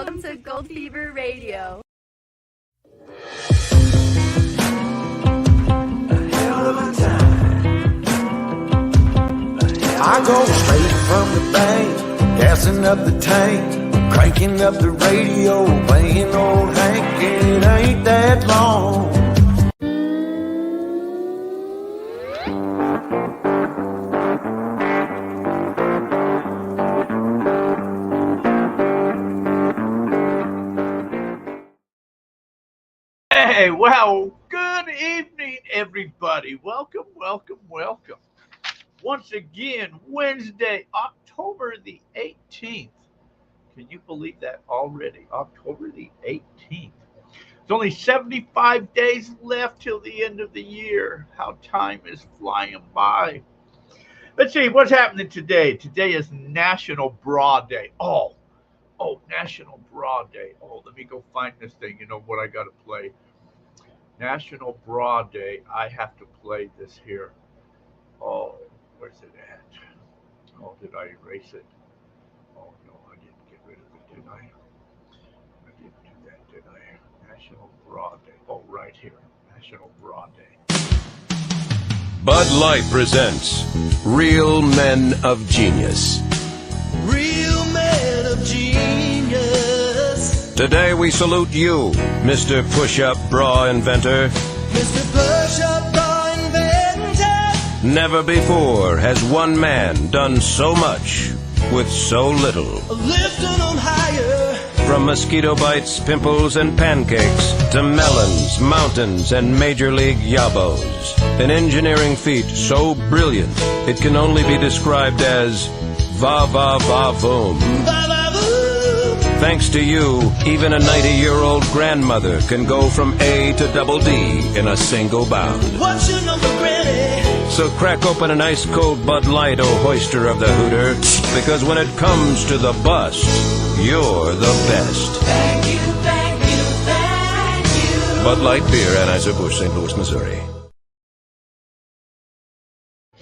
Welcome to Gold Fever Radio. I go straight from the bank, gassing up the tank, cranking up the radio, playing old Hank, it ain't that long. Hey, well, good evening, everybody. Welcome. Once again, Wednesday, October the 18th. Can you believe that already? October the 18th. It's only 75 days left till the end of the year. How time is flying by. Let's see, what's happening today? Today is National Bra Day. Oh, National Bra Day. Oh, let me go find this thing. You know what I got to play? National Bra Day. I have to play this here. Oh, where's it at? Oh, did I erase it? Oh, no, I didn't get rid of it, did I? I didn't do that, did I? National Bra Day. Oh, right here. National Bra Day. Bud Light presents Real Men of Genius. Real man of genius. Today we salute you, Mr. Push-Up Bra Inventor. Mr. Push-Up Bra Inventor. Never before has one man done so much with so little. Lifting them higher. From mosquito bites, pimples, and pancakes to melons, mountains, and major league yabos. An engineering feat so brilliant it can only be described as va-va-va-voom. Thanks to you, even a 90-year-old grandmother can go from A to double D in a single bound. What's your number, Granny? So crack open an ice-cold Bud Light, oh hoister of the hooter, because when it comes to the bust, you're the best. Thank you, thank you, thank you. Bud Light Beer, Anheuser-Busch, St. Louis, Missouri.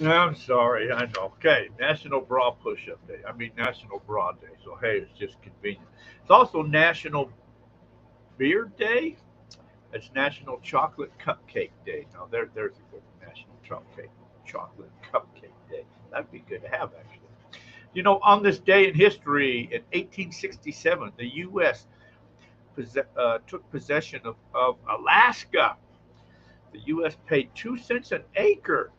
I'm sorry, I know. Okay, National Bra Push-Up Day. National Bra Day. So, hey, it's just convenient. It's also National Beer Day. It's National Chocolate Cupcake Day. Now, there's a good National Chocolate Cupcake Day. That'd be good to have, actually. You know, on this day in history, in 1867, the U.S. Took possession of Alaska. The U.S. paid 2 cents an acre.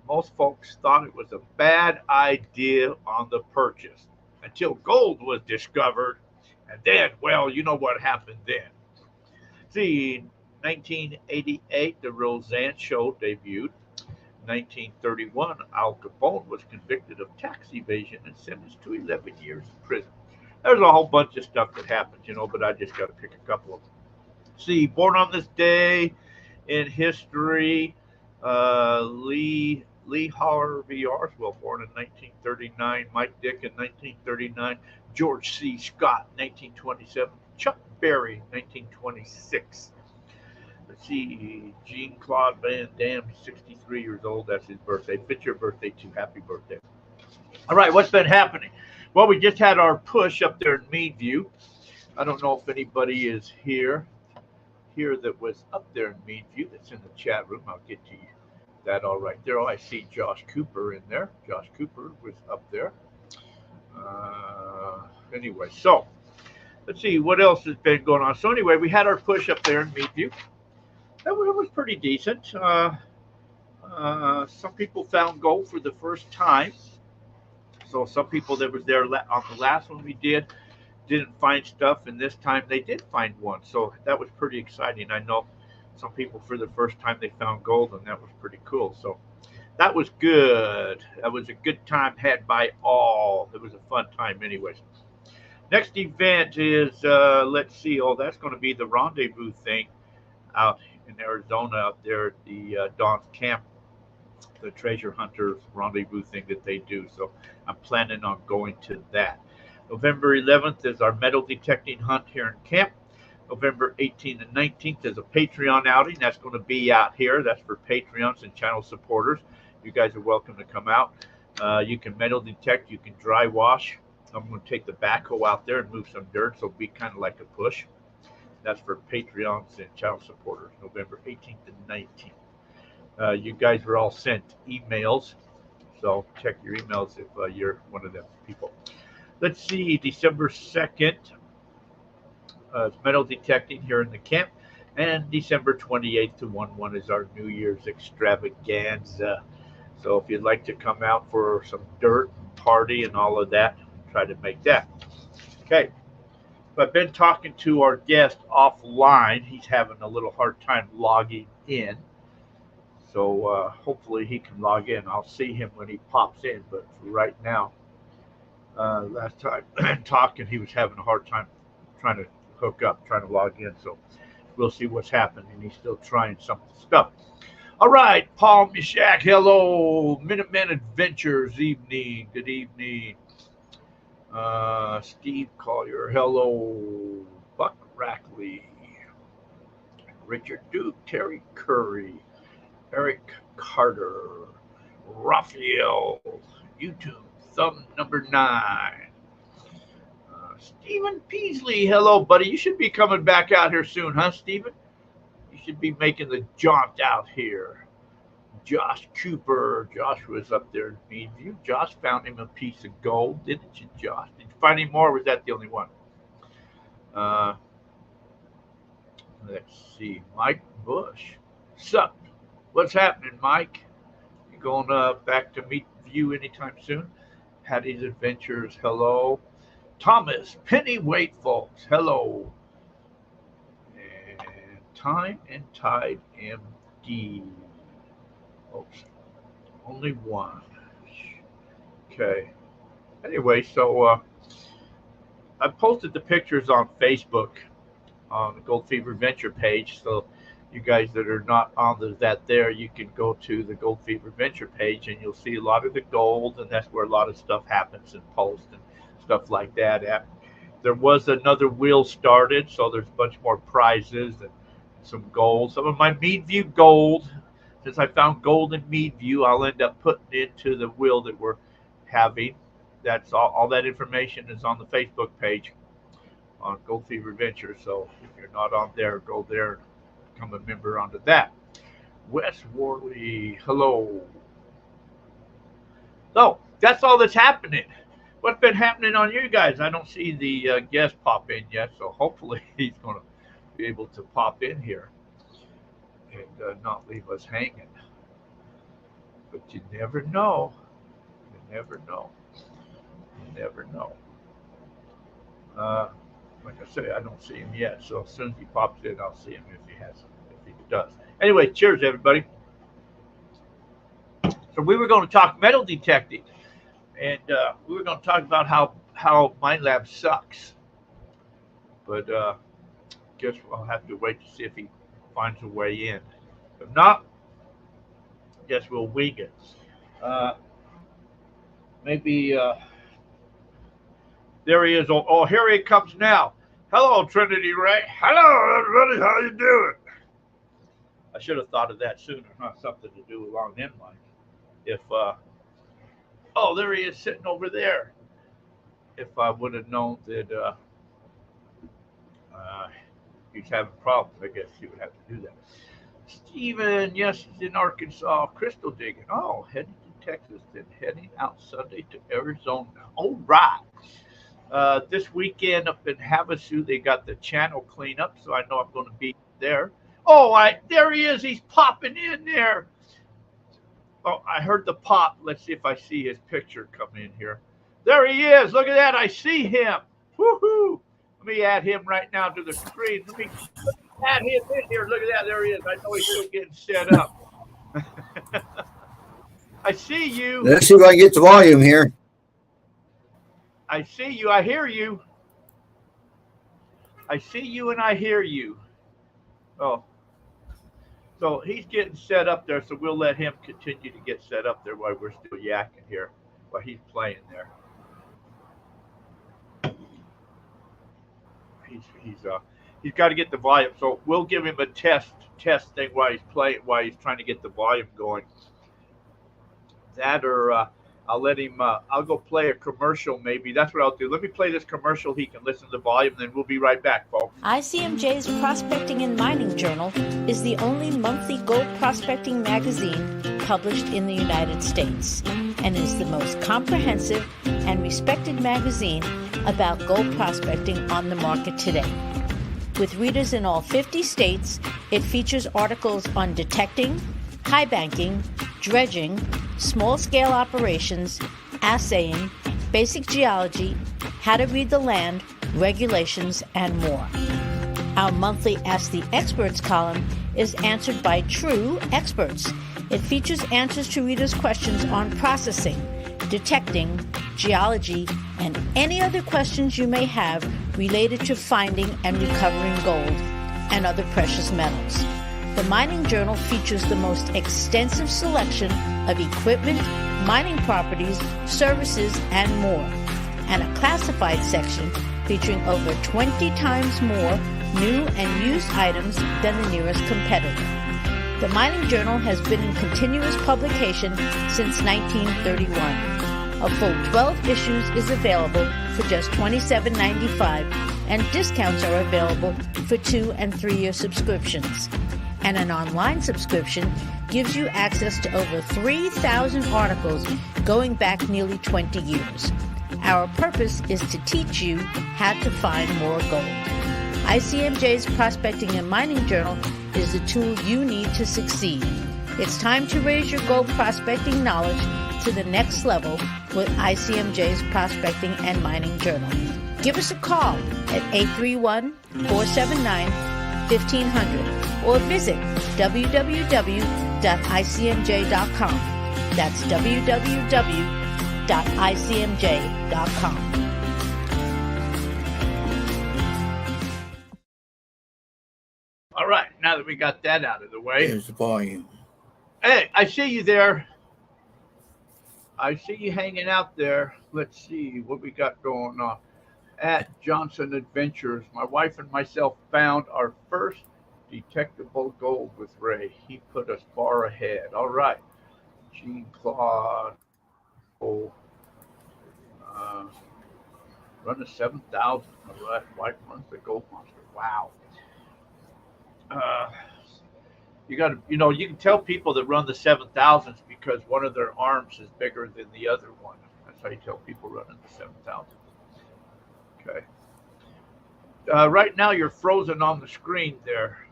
Most folks thought it was a bad idea on the purchase until gold was discovered. And then, well, you know what happened then. See, in 1988, the Roseanne Show debuted. In 1931, Al Capone was convicted of tax evasion and sentenced to 11 years in prison. There's a whole bunch of stuff that happened, but I just got to pick a couple of them. See, born on this day in history, Lee Harvey Oswald, born in 1939, Mike Dick in 1939, George C. Scott, 1927, Chuck Berry, 1926. Let's see, Jean-Claude Van Damme, 63 years old. That's his birthday. Fit your birthday too. Happy birthday. All right, what's been happening? Well, we just had our push up there in Meadview. I don't know if anybody is here that was up there in Meadview that's in the chat room. I'll get to you. That all right there. Oh, I see Josh Cooper in there. Josh Cooper was up there. Anyway, so let's see what else has been going on. So anyway, we had our push up there in Meadview. It was pretty decent. Some people found gold for the first time. So some people that was there on the last one we didn't find stuff, and this time they did find one. So that was pretty exciting. I know some people for the first time they found gold, and that was pretty cool. So that was good. That was a good time had by all. It was a fun time anyways. Next event is, let's see, that's going to be the rendezvous thing out in Arizona, out there at the Dawn's Camp, the treasure hunters rendezvous thing that they do. So I'm planning on going to that. November 11th is our metal detecting hunt here in camp. November 18th and 19th is a Patreon outing. That's going to be out here. That's for Patreons and channel supporters. You guys are welcome to come out. You can metal detect. You can dry wash. I'm going to take the backhoe out there and move some dirt, so it'll be kind of like a push. That's for Patreons and channel supporters, November 18th and 19th. You guys were all sent emails, so check your emails if you're one of them people. Let's see, December 2nd, it's metal detecting here in the camp, and December 28th to 1/1 is our New Year's extravaganza. So if you'd like to come out for some dirt, party, and all of that, try to make that. Okay. I've been talking to our guest offline. He's having a little hard time logging in. So hopefully he can log in. I'll see him when he pops in. But for right now, last time talking, he was having a hard time trying to hook up, trying to log in. So we'll see what's happening. He's still trying some stuff. All right, Paul Mishak, hello. Minutemen Adventures, evening. Good evening. Steve Collier, hello. Buck Rackley, Richard Duke, Terry Curry, Eric Carter, Raphael, YouTube, thumb number 9. Stephen Peasley, hello, buddy. You should be coming back out here soon, huh, Stephen? You should be making the jaunt out here. Josh Cooper. Josh was up there in Meadview. Josh found him a piece of gold, didn't you, Josh? Did you find any more, or was that the only one? Let's see. Mike Bush. Sup? What's happening, Mike? You going back to Meadview anytime soon? Patty's Adventures, hello. Thomas Pennyweight, folks, hello. And Time and Tide MD. Oops, only one. Okay. Anyway, so I posted the pictures on Facebook on the Gold Fever Venture page. So you guys that are not on that there, you can go to the Gold Fever Venture page and you'll see a lot of the gold, and that's where a lot of stuff happens and posts and stuff like that. There was another wheel started, so there's a bunch more prizes and some gold. Some of my Meadview gold. Since I found gold in Meadview, I'll end up putting into the wheel that we're having. That's all that information is on the Facebook page on Gold Fever Venture. So if you're not on there, go there and become a member onto that. Wes Worley, hello. So that's all that's happening. What's been happening on you guys? I don't see the guest pop in yet, so hopefully he's going to be able to pop in here and not leave us hanging. But you never know. You never know. You never know. Like I say, I don't see him yet. So as soon as he pops in, I'll see him if he does. Anyway, cheers, everybody. So we were going to talk metal detecting, and we were going to talk about how Minelab sucks. But guess I'll have to wait to see if he finds a way in. If not, guess we'll wing it. Maybe there he is. Oh, here he comes now. Hello, Trinity Ray. Hello, everybody. How you doing? I should have thought of that sooner, huh? Something to do along them lines. If oh, there he is sitting over there. If I would have known that he's having problems, I guess he would have to do that. Stephen, yes, he's in Arkansas, crystal digging. Oh, heading to Texas, then heading out Sunday to Arizona. All right. This weekend up in Havasu, they got the channel cleanup, so I know I'm going to be there. Oh, there he is. He's popping in there. Oh, I heard the pop. Let's see if I see his picture come in here. There he is. Look at that. I see him. Woohoo. Let me add him right now to the screen. Let me add him in here. Look at that. There he is. I know he's still getting set up. I see you. Let's see if I can get the volume here. I see you. I hear you. I see you and I hear you. Oh. So he's getting set up there, so we'll let him continue to get set up there while we're still yakking here, while he's playing there. He's got to get the volume, so we'll give him a test thing while he's playing, while he's trying to get the volume going. That, or I'll let him. I'll go play a commercial. Maybe that's what I'll do. Let me play this commercial. He can listen to the volume. Then we'll be right back, folks. ICMJ's Prospecting and Mining Journal is the only monthly gold prospecting magazine published in the United States and is the most comprehensive and respected magazine about gold prospecting on the market today. With readers in all 50 states, it features articles on detecting, high banking, dredging, small-scale operations, assaying, basic geology, how to read the land, regulations, and more. Our monthly Ask the Experts column is answered by true experts. It features answers to readers' questions on processing, detecting, geology, and any other questions you may have related to finding and recovering gold and other precious metals. The Mining Journal features the most extensive selection of equipment, mining properties, services, and more, and a classified section featuring over 20 times more new and used items than the nearest competitor. The Mining Journal has been in continuous publication since 1931. A full 12 issues is available for just $27.95, and discounts are available for 2- and 3-year subscriptions. And an online subscription gives you access to over 3,000 articles going back nearly 20 years. Our purpose is to teach you how to find more gold. ICMJ's Prospecting and Mining Journal is the tool you need to succeed. It's time to raise your gold prospecting knowledge to the next level with ICMJ's Prospecting and Mining Journal. Give us a call at 831-479-1500 or visit www.icmj.com. That's www.icmj.com. All right, now that we got that out of the way. Here's the volume. Hey, I see you there. I see you hanging out there. Let's see what we got going on. At Johnson Adventures, my wife and myself found our first detectable gold with Ray. He put us far ahead. All right. Jean Claude. Oh, run a 7,000. All right. Wife runs the gold monster. Wow. You got to, you can tell people that run the 7,000s because one of their arms is bigger than the other one. That's how you tell people running the 7,000. Okay. Right now you're frozen on the screen there,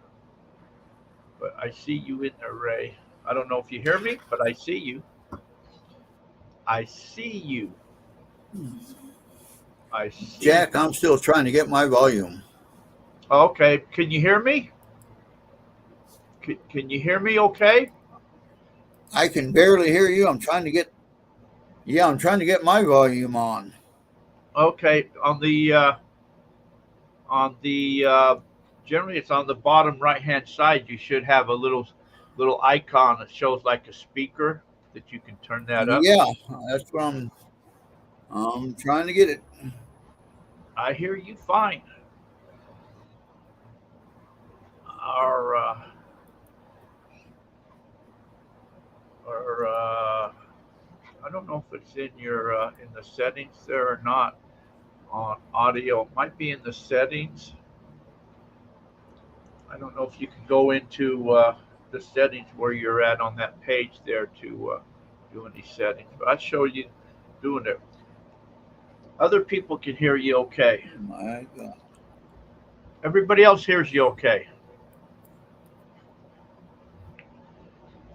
but I see you in there, Ray. I don't know if you hear me, but I see you. I see you. I see. Jack, I'm still trying to get my volume. Okay. Can you hear me? Can you hear me okay? I can barely hear you. I'm trying to get my volume on. Okay. Generally it's on the bottom right hand side. You should have a little icon that shows like a speaker that you can turn that up. Yeah, that's what I'm trying to get it. I hear you fine. I don't know if it's in your in the settings there or not on audio. It might be in the settings. I don't know if you can go into the settings where you're at on that page there to do any settings. But I'll show you doing it. Other people can hear you okay. My God. Everybody else hears you okay.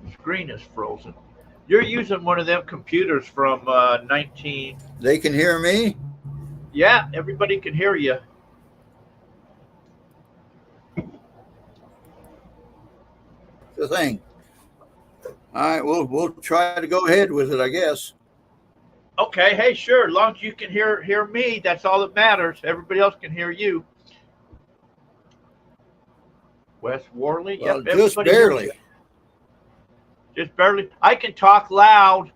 The screen is frozen. You're using one of them computers from 19. They can hear me? Yeah, everybody can hear you. The thing. All right, we'll try to go ahead with it, I guess. Okay, hey, sure. As long as you can hear me, that's all that matters. Everybody else can hear you. Wes Worley? Well, Yep, just barely. Just barely. I can talk loud.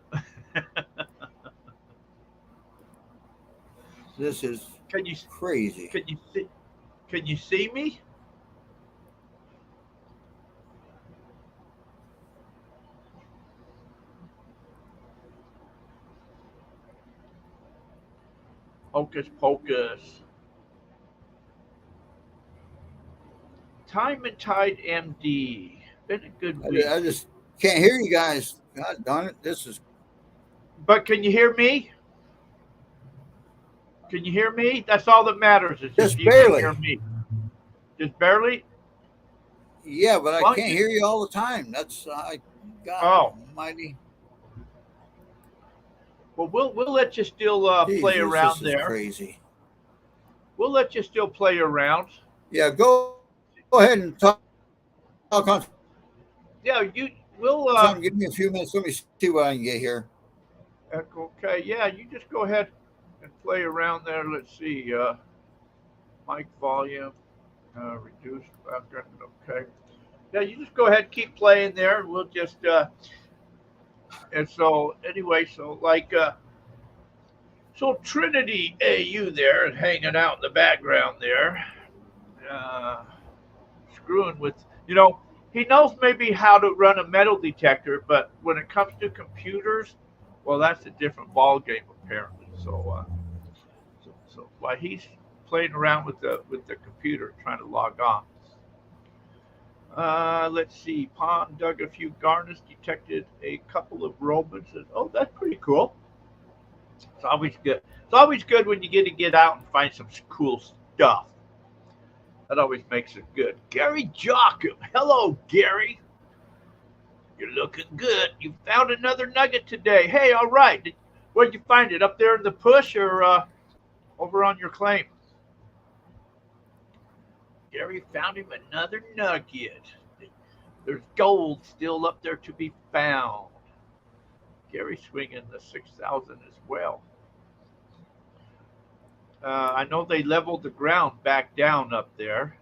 This is crazy. Can you see me? Hocus Pocus. Time and Tide MD. Been a good week. I just can't hear you guys. God darn it. This is. But can you hear me? Can you hear me? That's all that matters is Just if you can barely. hear me. Just barely? Yeah, but I Well, can't hear you all the time. That's God Almighty. Well, we'll let you still play Jesus, around this is there. crazy. We'll let you still play around. Yeah, go ahead and talk on Yeah, we'll something. Give me a few minutes. Let me see what I can get here. okay, yeah, you just go ahead and play around there. Let's see. Mic volume, reduce background. Okay. Yeah, you just go ahead and keep playing there. We'll just and so anyway, so like so TrinityAU there hanging out in the background there. Screwing with, he knows maybe how to run a metal detector, but when it comes to computers, well, that's a different ball game apparently. So while he's playing around with the computer trying to log on. Let's see. Pond dug a few garnets, detected a couple of romans. Oh, that's pretty cool. It's always good. It's always good when you get out and find some cool stuff. That always makes it good. Gary Jocham. Hello, Gary. You're looking good. You found another nugget today. Hey, all right. Where'd you find it? Up there in the push or over on your claim? Gary found him another nugget. There's gold still up there to be found. Gary swinging the 6,000 as well. I know they leveled the ground back down up there,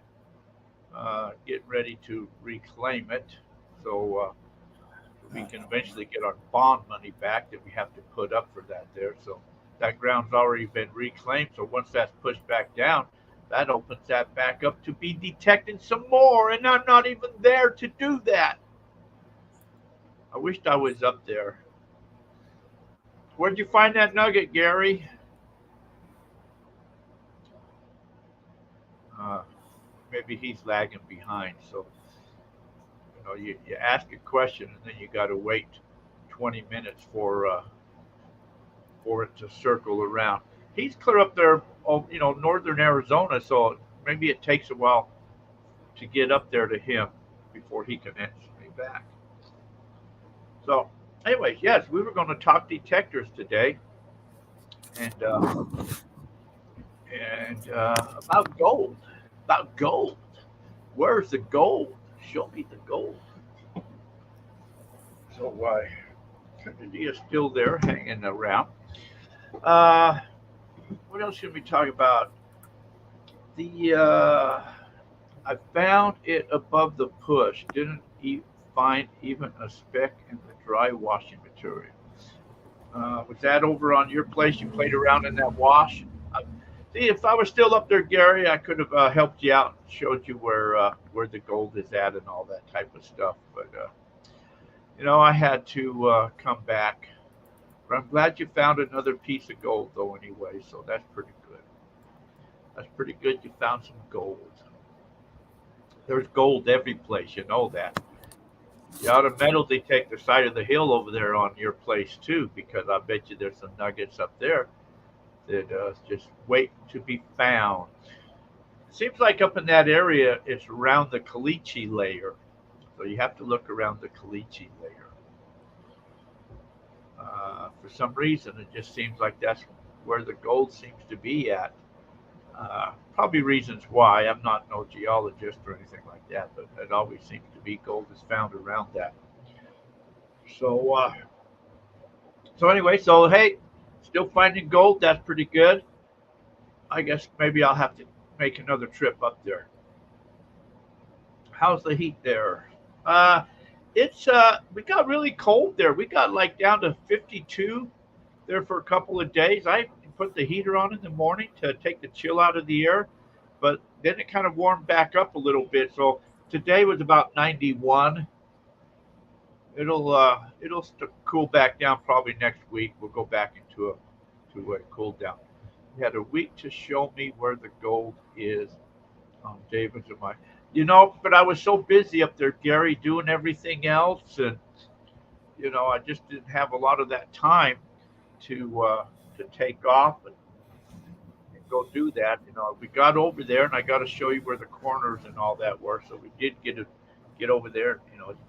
getting ready to reclaim it. So we can eventually get our bond money back that we have to put up for that there. So that ground's already been reclaimed. So once that's pushed back down, that opens that back up to be detecting some more. And I'm not even there to do that. I wished I was up there. Where'd you find that nugget, Gary? Maybe he's lagging behind. So, you ask a question and then you got to wait 20 minutes for it to circle around. He's clear up there, northern Arizona, so maybe it takes a while to get up there to him before he can answer me back. So, anyways, yes, we were going to talk detectors today, and about gold. About gold. Where's the gold? Show me the gold. So Trinity is still there hanging around. What else should we talk about? I found it above the push. Didn't find even a speck in the dry washing material. Was that over on your place? You played around in that wash? See, if I was still up there, Gary, I could have helped you out and showed you where the gold is at and all that type of stuff. But I had to come back. But I'm glad you found another piece of gold, though. Anyway, so that's pretty good. That's pretty good. You found some gold. There's gold every place. You know that. You ought to metal detect the side of the hill over there on your place too, because I bet you there's some nuggets up there that just waiting to be found. Seems like up in that area, it's around the caliche layer. So you have to look around the caliche layer. For some reason, it just seems like that's where the gold seems to be at. Probably reasons why. I'm not no geologist or anything like that, but it always seems to be gold is found around that. So anyway, so hey, still finding gold. That's pretty good. I guess maybe I'll have to make another trip up there. How's the heat there? It's we got really cold there. We got like down to 52 there for a couple of days. I put the heater on in the morning to take the chill out of the air, but then it kind of warmed back up a little bit. So today was about 91. It'll cool back down probably next week. We'll go back into a cool down. You had a week to show me where the gold is. David, but I was so busy up there, Gary, doing everything else, and I just didn't have a lot of that time to take off and go do that. We got over there, and I got to show you where the corners and all that were. So we did get over there.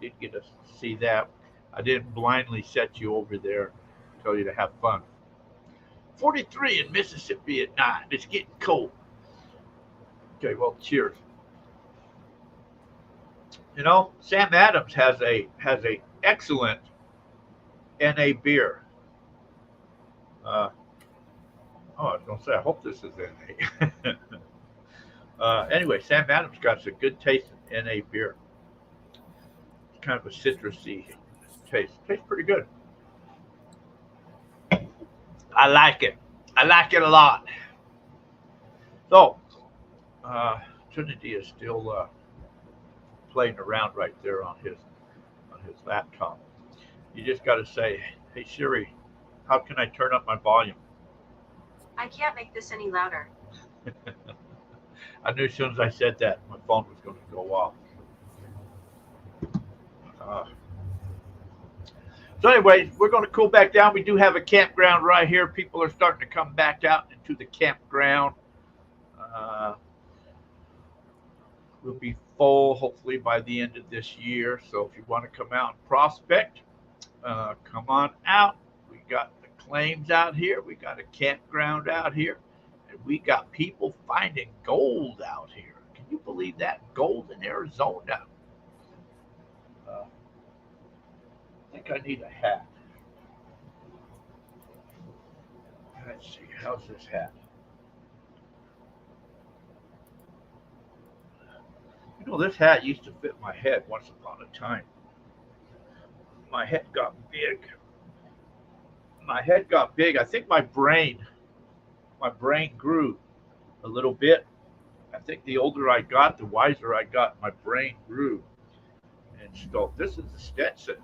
Did get to see that. I didn't blindly set you over there, tell you to have fun. 43 in Mississippi at night. It's getting cold. Okay, well, cheers. Sam Adams has a excellent NA beer. I was gonna say, I hope this is NA. Anyway, Sam Adams got a good taste in NA beer. It's kind of a citrusy taste. Tastes pretty good. I like it. I like it a lot. So, Trinity is still playing around right there on his laptop. You just got to say, "Hey Siri, how can I turn up my volume?" I can't make this any louder. I knew as soon as I said that, my phone was going to go off. So anyway, we're going to cool back down. We do have a campground right here. People are starting to come back out into the campground. We'll be full hopefully by the end of this year. So if you want to come out and prospect, come on out. We got the claims out here. We got a campground out here. And we got people finding gold out here. Can you believe that? Gold in Arizona. I think I need a hat. Let's see. How's this hat? This hat used to fit my head once upon a time. My head got big. I think my brain grew a little bit. I think the older I got, the wiser I got. My brain grew. And so this is a Stetson.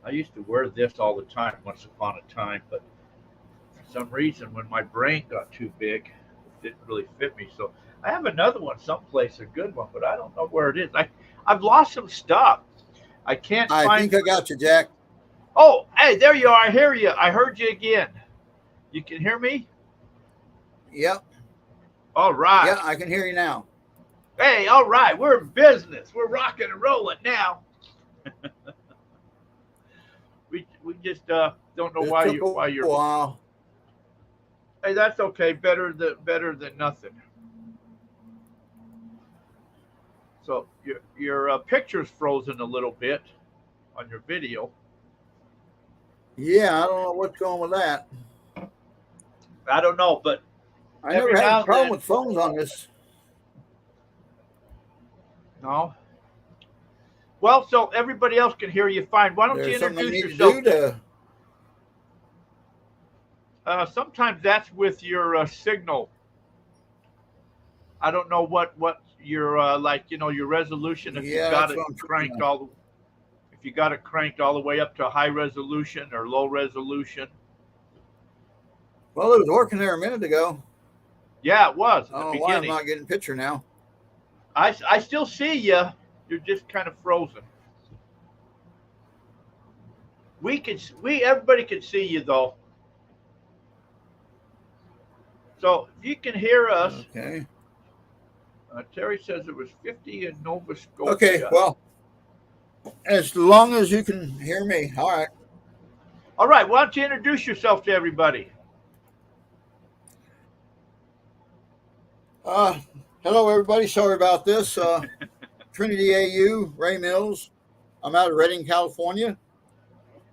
I used to wear this all the time once upon a time, but for some reason when my brain got too big, it didn't really fit me. So I have another one someplace, a good one, but I don't know where it is. I've lost some stuff. I can't find. I think I got you, Jack. Oh, hey, there you are. I hear you. I heard you again. You can hear me? Yep. All right. Yeah, I can hear you now. Hey, all right. We're in business. We're rocking and rolling now. we just don't know why you're. Wow. Hey, that's okay. Better than nothing. So your picture's frozen a little bit on your video. Yeah, I don't know what's going with that. I don't know, but I never had a problem with phones on this. No. Well, so everybody else can hear you fine. Why don't you introduce yourself? Sometimes that's with your signal. I don't know what your your resolution. If you got it cranked all the way up to high resolution or low resolution. Well, it was working there a minute ago. Yeah, it was. I don't know why I'm not getting a picture now. I still see you. You're just kind of frozen. Everybody can see you though. So if you can hear us. Okay. Terry says it was 50 in Nova Scotia. Okay, well, as long as you can hear me. All right. All right. Why don't you introduce yourself to everybody? Hello, everybody. Sorry about this. TrinityAU, Ray Mills. I'm out of Redding, California.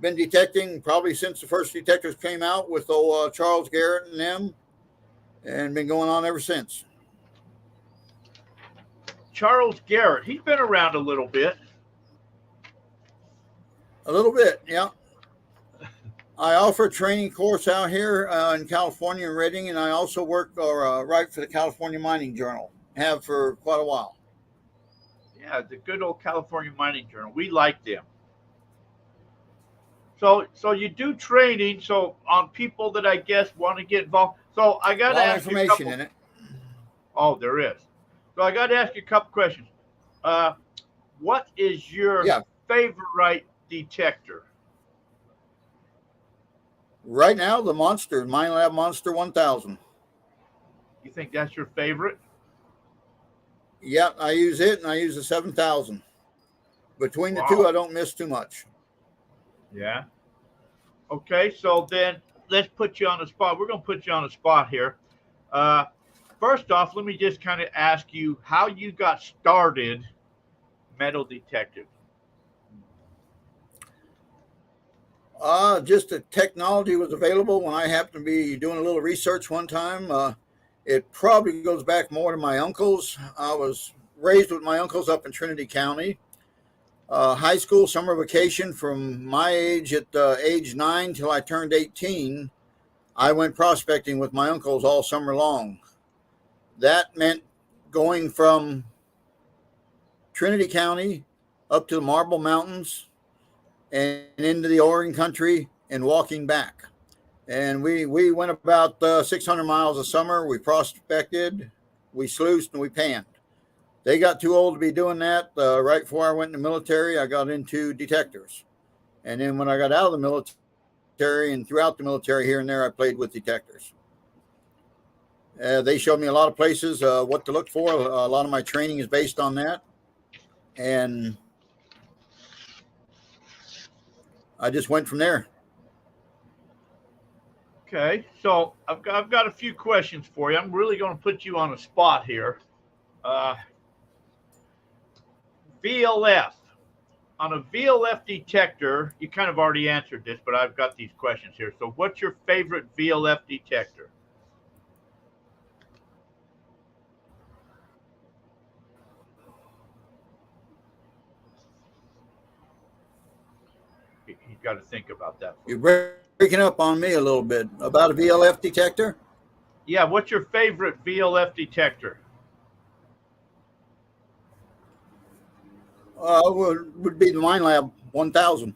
Been detecting probably since the first detectors came out with old Charles Garrett and them, and been going on ever since. Charles Garrett. He's been around a little bit. A little bit, yeah. I offer a training course out here in California in Redding, and I also work or write for the California Mining Journal. Have for quite a while. Yeah, the good old California Mining Journal. We like them. So you do training. So on people that I guess want to get involved. So I A got to lot of ask you a information couple. in it. Oh, there is. So I got to ask you a couple questions. Uh, what is your Yeah. favorite detector? Right now, the Monster, MineLab Monster 1000. You think that's your favorite? Yeah, I use it, and I use the 7000. Between the two, Wow. I don't miss too much. Yeah. Okay. So then let's put you on the spot. We're going to put you on the spot here. Uh, First off, let me just kind of ask you how you got started metal detecting. Just the technology was available when I happened to be doing a little research one time. It probably goes back more to my uncles. I was raised with my uncles up in Trinity County. High school summer vacation from my age at age 9 till I turned 18, I went prospecting with my uncles all summer long. That meant going from Trinity County up to the Marble Mountains and into the Oregon country and walking back. And we went about 600 miles a summer. We prospected, we sluiced, and we panned. They got too old to be doing that. Right before I went in the military, I got into detectors. And then when I got out of the military and throughout the military here and there, I played with detectors. They showed me a lot of places, what to look for. A lot of my training is based on that. And I just went from there. Okay, so I've got a few questions for you. I'm really going to put you on a spot here. VLF. On a VLF detector, you kind of already answered this, but I've got these questions here. So what's your favorite VLF detector? You've got to think about that. You're breaking up on me a little bit about a VLF detector. Yeah, what's your favorite VLF detector? Would be the MineLab 1000.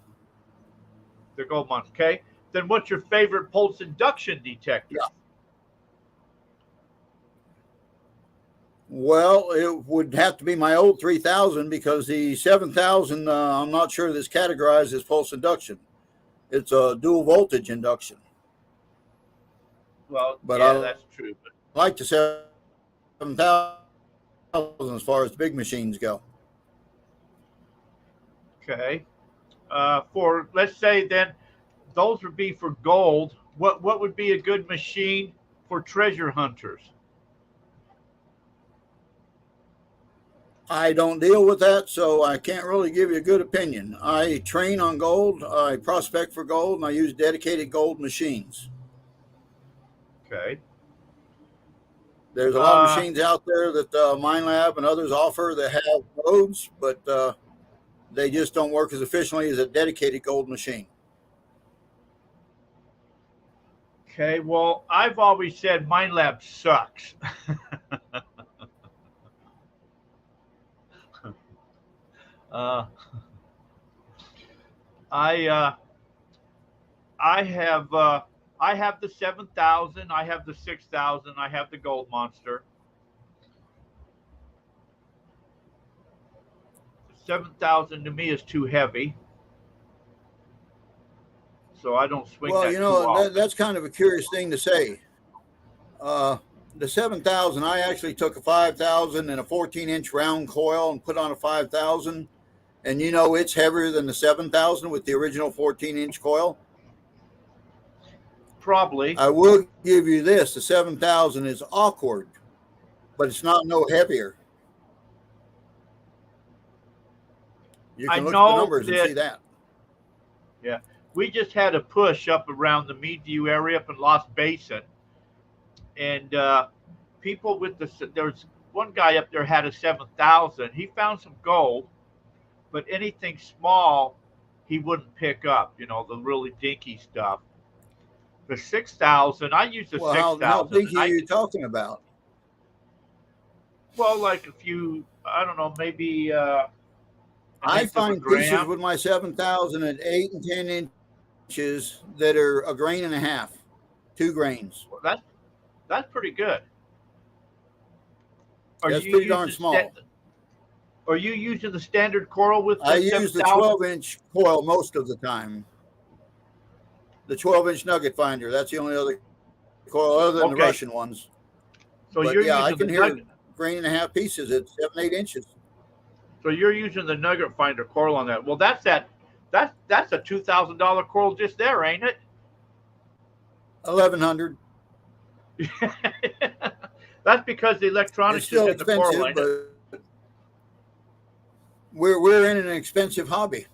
The gold ones, okay? Then what's your favorite pulse induction detector? Yeah. Well, it would have to be my old 3000 because the 7000, I'm not sure that's categorized as pulse induction. It's a dual voltage induction. Well, But yeah, I that's true. But like the 7000 as far as big machines go. okay. For let's say then those would be for gold. What would be a good machine for treasure hunters? I don't deal with that, so I can't really give you a good opinion. I train on gold, I prospect for gold, and I use dedicated gold machines. Okay. There's a lot of machines out there that MineLab and others offer that have roads, but they just don't work as efficiently as a dedicated gold machine. Okay. Well, I've always said MineLab sucks. uh, I I have I have the 7,000. I have the 6,000. I have the gold monster. 7,000 to me is too heavy, so I don't swing Well, that you too know, often. that's kind of a curious thing to say. The 7,000, I actually took a 5,000 and a 14-inch round coil and put on a 5,000. And you know, it's heavier than the 7,000 with the original 14-inch coil. Probably. I will give you this: the 7,000 is awkward, but it's not no heavier. You I can look at the know numbers and that. see that. Yeah, we just had a push up around the Meadview area up in Lost Basin, and people with there's one guy up there had a 7,000. He found some gold, but anything small he wouldn't pick up. You know, the really dinky stuff. The 6,000, I use the Well, six how thousand, and dinky are you talking about? well, like a few, I don't know, maybe an I eighth of a find pieces gram. with my 7,000 at 8 and 10 inches inches that are a grain and a half, 2 grains. Well, that's pretty good. Are That's you pretty darn using small. Are you using the standard coral with I the use the 7,000? 12-inch coil most of the time. The 12-inch nugget finder. That's the only other coil other than the Okay. Russian ones. So But you're yeah, I using the can hear nugget. grain and a half pieces at 7, 8 inches. So you're using the nugget finder coral on that. Well, that's a $2,000 coral just there, ain't it? 1,100. That's because the It's electronics still is in the coral, expensive, ain't it? but we're in an expensive hobby.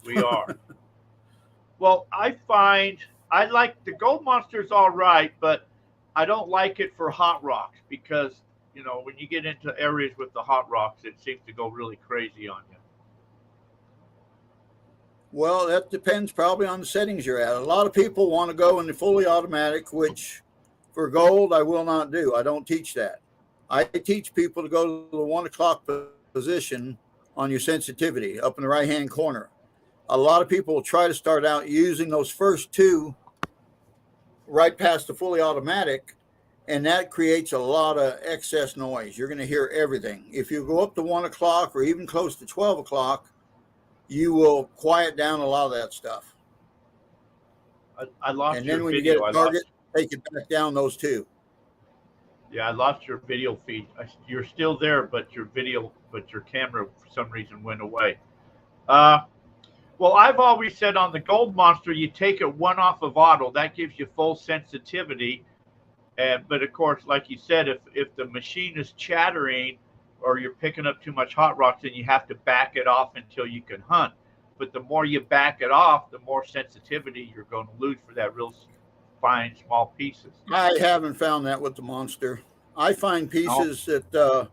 We are. Well, I find I like the gold monster's all right, but I don't like it for hot rocks because, when you get into areas with the hot rocks, it seems to go really crazy on you. Well, that depends probably on the settings you're at. A lot of people want to go in the fully automatic, which for gold, I will not do. I don't teach that. I teach people to go to the 1 o'clock position on your sensitivity up in the right-hand corner. A lot of people will try to start out using those first 2 right past the fully automatic, and that creates a lot of excess noise. You're going to hear everything. If you go up to 1 o'clock or even close to 12 o'clock, you will quiet down a lot of that stuff. I lost And your then when you video. get a target, take it back down those 2. Yeah, I lost your video feed. You're still there, but your camera for some reason went away. Well, I've always said on the gold monster, you take it 1 off of auto. That gives you full sensitivity. But of course, like you said, if the machine is chattering or you're picking up too much hot rocks, then you have to back it off until you can hunt. But the more you back it off, the more sensitivity you're going to lose for that real fine, small pieces. I haven't found that with the monster. I find pieces that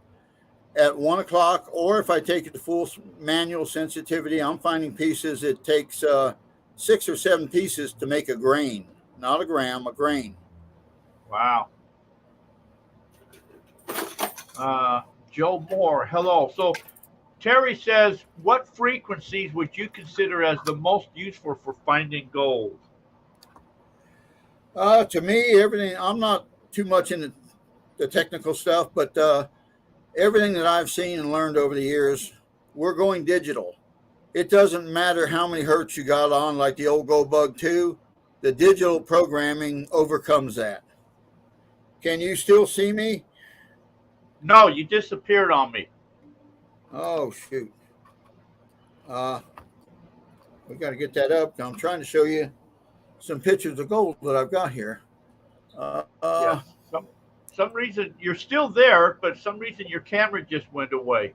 at 1 o'clock, or if I take it to full manual sensitivity, I'm finding pieces it takes 6 or 7 pieces to make a grain, not a gram, a grain. Wow. Joe Moore, hello. So Terry says, what frequencies would you consider as the most useful for finding gold? To me, everything, I'm not too much into the technical stuff, but everything that I've seen and learned over the years, we're going digital. It doesn't matter how many hertz you got on, like the old Go Bug 2, the digital programming overcomes that. Can you still see me? No, you disappeared on me. Oh, shoot. We got to get that up. I'm trying to show you some pictures of gold that I've got here. Yeah. Some reason you're still there, but some reason your camera just went away.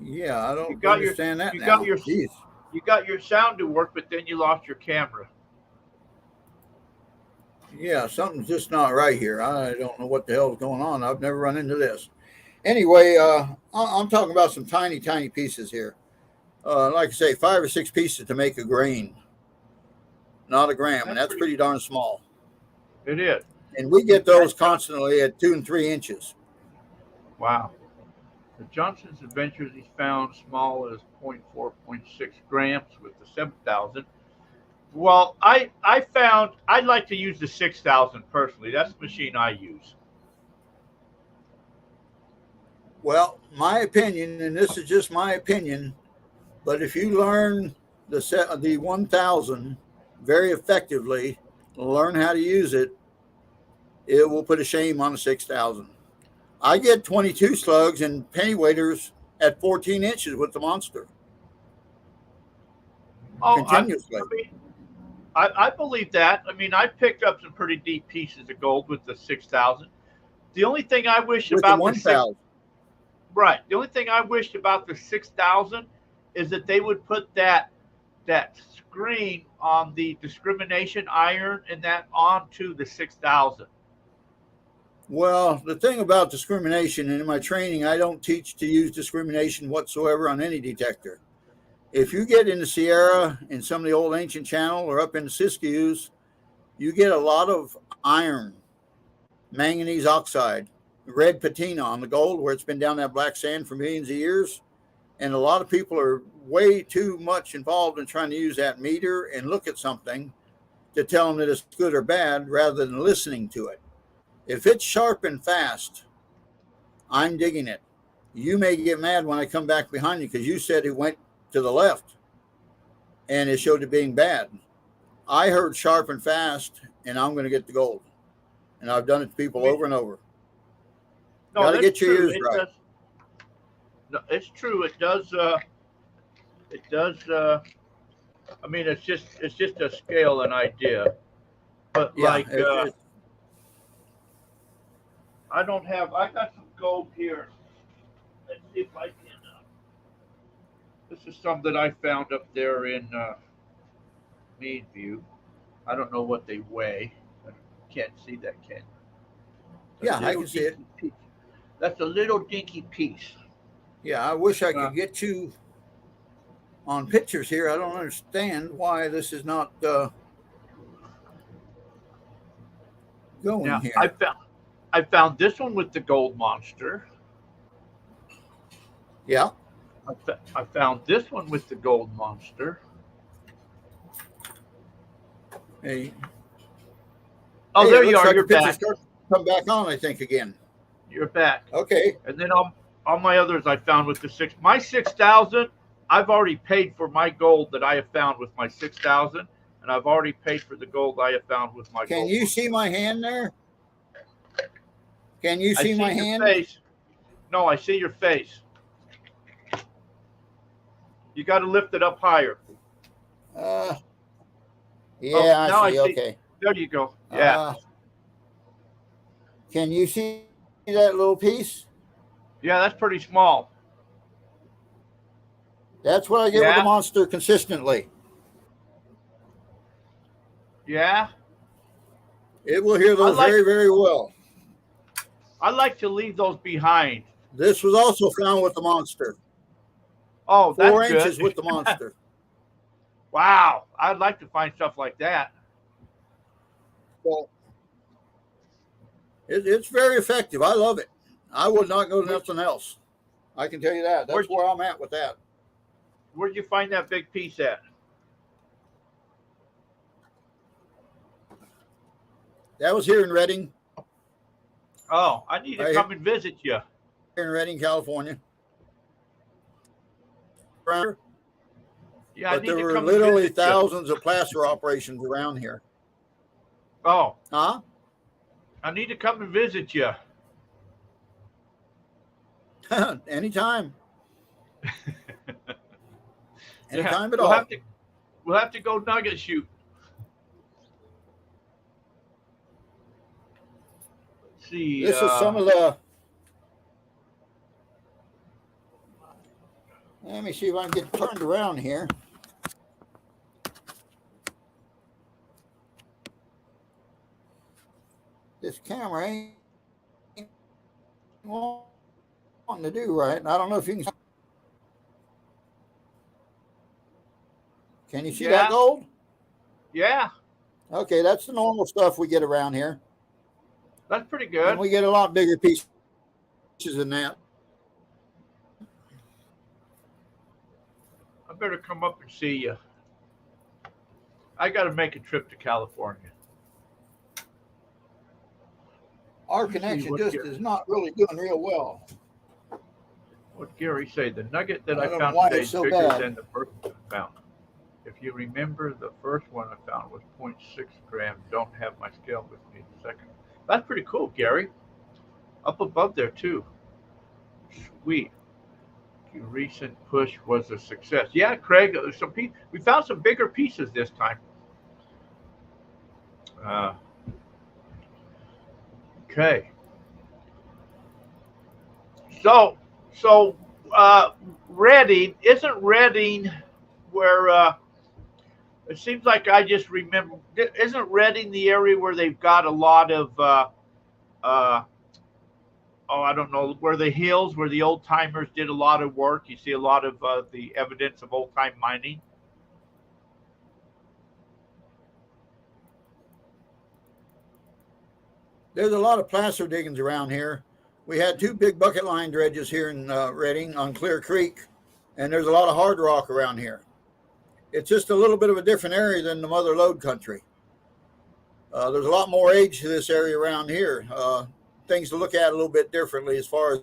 Yeah, I don't understand that now. You got your sound to work, but then you lost your camera. Yeah, something's just not right here. I don't know what the hell is going on. I've never run into this. Anyway, I'm talking about some tiny, tiny pieces here. Like I say, 5 or 6 pieces to make a grain, not a gram, and that's pretty darn small. It is. And we get those constantly at 2 and 3 inches. Wow. The Johnson's Adventures, he found small as 0.4, 0.6 grams with the 7,000. Well, I found I'd like to use the 6,000 personally. That's the machine I use. Well, my opinion, and this is just my opinion, but if you learn the 1,000 very effectively, learn how to use it, it will put a shame on the 6,000. I get 22 slugs and penny waders at 14 inches with the monster. Continuously. I believe that. I mean, I picked up some pretty deep pieces of gold with the 6,000. The only thing I wish with about the 1,000. Right. The only thing I wished about the 6,000 is that they would put that screen on the discrimination iron and that onto the 6,000. Well, the thing about discrimination, and in my training, I don't teach to use discrimination whatsoever on any detector. If you get in the Sierra in some of the old ancient channel or up in the Siskiyous, you get a lot of iron, manganese oxide, red patina on the gold where it's been down that black sand for millions of years. And a lot of people are way too much involved in trying to use that meter and look at something to tell them that it's good or bad rather than listening to it. If it's sharp and fast, I'm digging it. You may get mad when I come back behind you because you said it went to the left and it showed it being bad. I heard sharp and fast, and I'm going to get the gold. And I've done it to people over and over. No, Got to that's get your true. ears It right. does, no, it's true. It does. I mean, it's just a scale, an idea. But Yeah, like, I don't have. I got some gold here. Let's see if I can. This is some that I found up there in Meadview. I don't know what they weigh. I can't see that, can you? yeah, I can see it. Piece. That's a little dinky piece. Yeah, I wish I could get you on pictures here. I don't understand why this is not going Now, here. I found this one with the gold monster. Yeah. I found this one with the gold monster. Hey. Oh, Hey, there it you looks are. like You're the picture back. starts to come back on, I think, again. You're back. Okay. And then all my others I found with the my 6,000. I've already paid for my gold that I have found with my 6,000, and I've already paid for the gold I have found with my gold. Can you see my hand there? Can you I see my your hand? face. No, I see your face. You got to lift it up higher. Yeah, now I see. I see. Okay. There you go. Yeah. Can you see that little piece? Yeah, that's pretty small. That's what I get with the monster consistently. Yeah. It will hear those very, very well. I like to leave those behind. This was also found with the monster. Oh, that's 4 good. inches with the monster. Wow. I'd like to find stuff like that. Well, it's very effective. I love it. I would not go to nothing else. I can tell you that. That's where I'm at with that. Where'd you find that big piece at? That was here in Redding. Oh, I need to come and visit you. Here in Redding, California. Yeah, but there were literally thousands of placer operations around here. Oh. Huh? I need to come and visit you. Anytime. Anytime at we'll all. We'll have to go nugget shoot. Let's see. This is some of the. Let me see if I can get turned around here. This camera ain't wanting to do right. And I don't know if you can. Can you see that gold? Yeah. Okay, that's the normal stuff we get around here. That's pretty good. And we get a lot bigger pieces than that. I better come up and see you. I got to make a trip to California. Our connection just is not really doing real well. What Gary say? The nugget that I don't found know why today it's is so bigger bad. than the first one I found. If you remember, the first one I found was 0.6 grams. Don't have my scale with me in a second. That's pretty cool, Gary. Up above there too. Sweet. Your recent push was a success. Yeah, Craig. We found some bigger pieces this time. Okay. So Redding, isn't Redding where it seems like I just remember, isn't Redding the area where they've got a lot of I don't know, where the hills where the old timers did a lot of work? You see a lot of the evidence of old time mining. There's a lot of placer diggings around here. We had 2 big bucket line dredges here in Redding on Clear Creek and there's a lot of hard rock around here. It's just a little bit of a different area than the Mother Lode country. There's a lot more age to this area around here. Things to look at a little bit differently as far as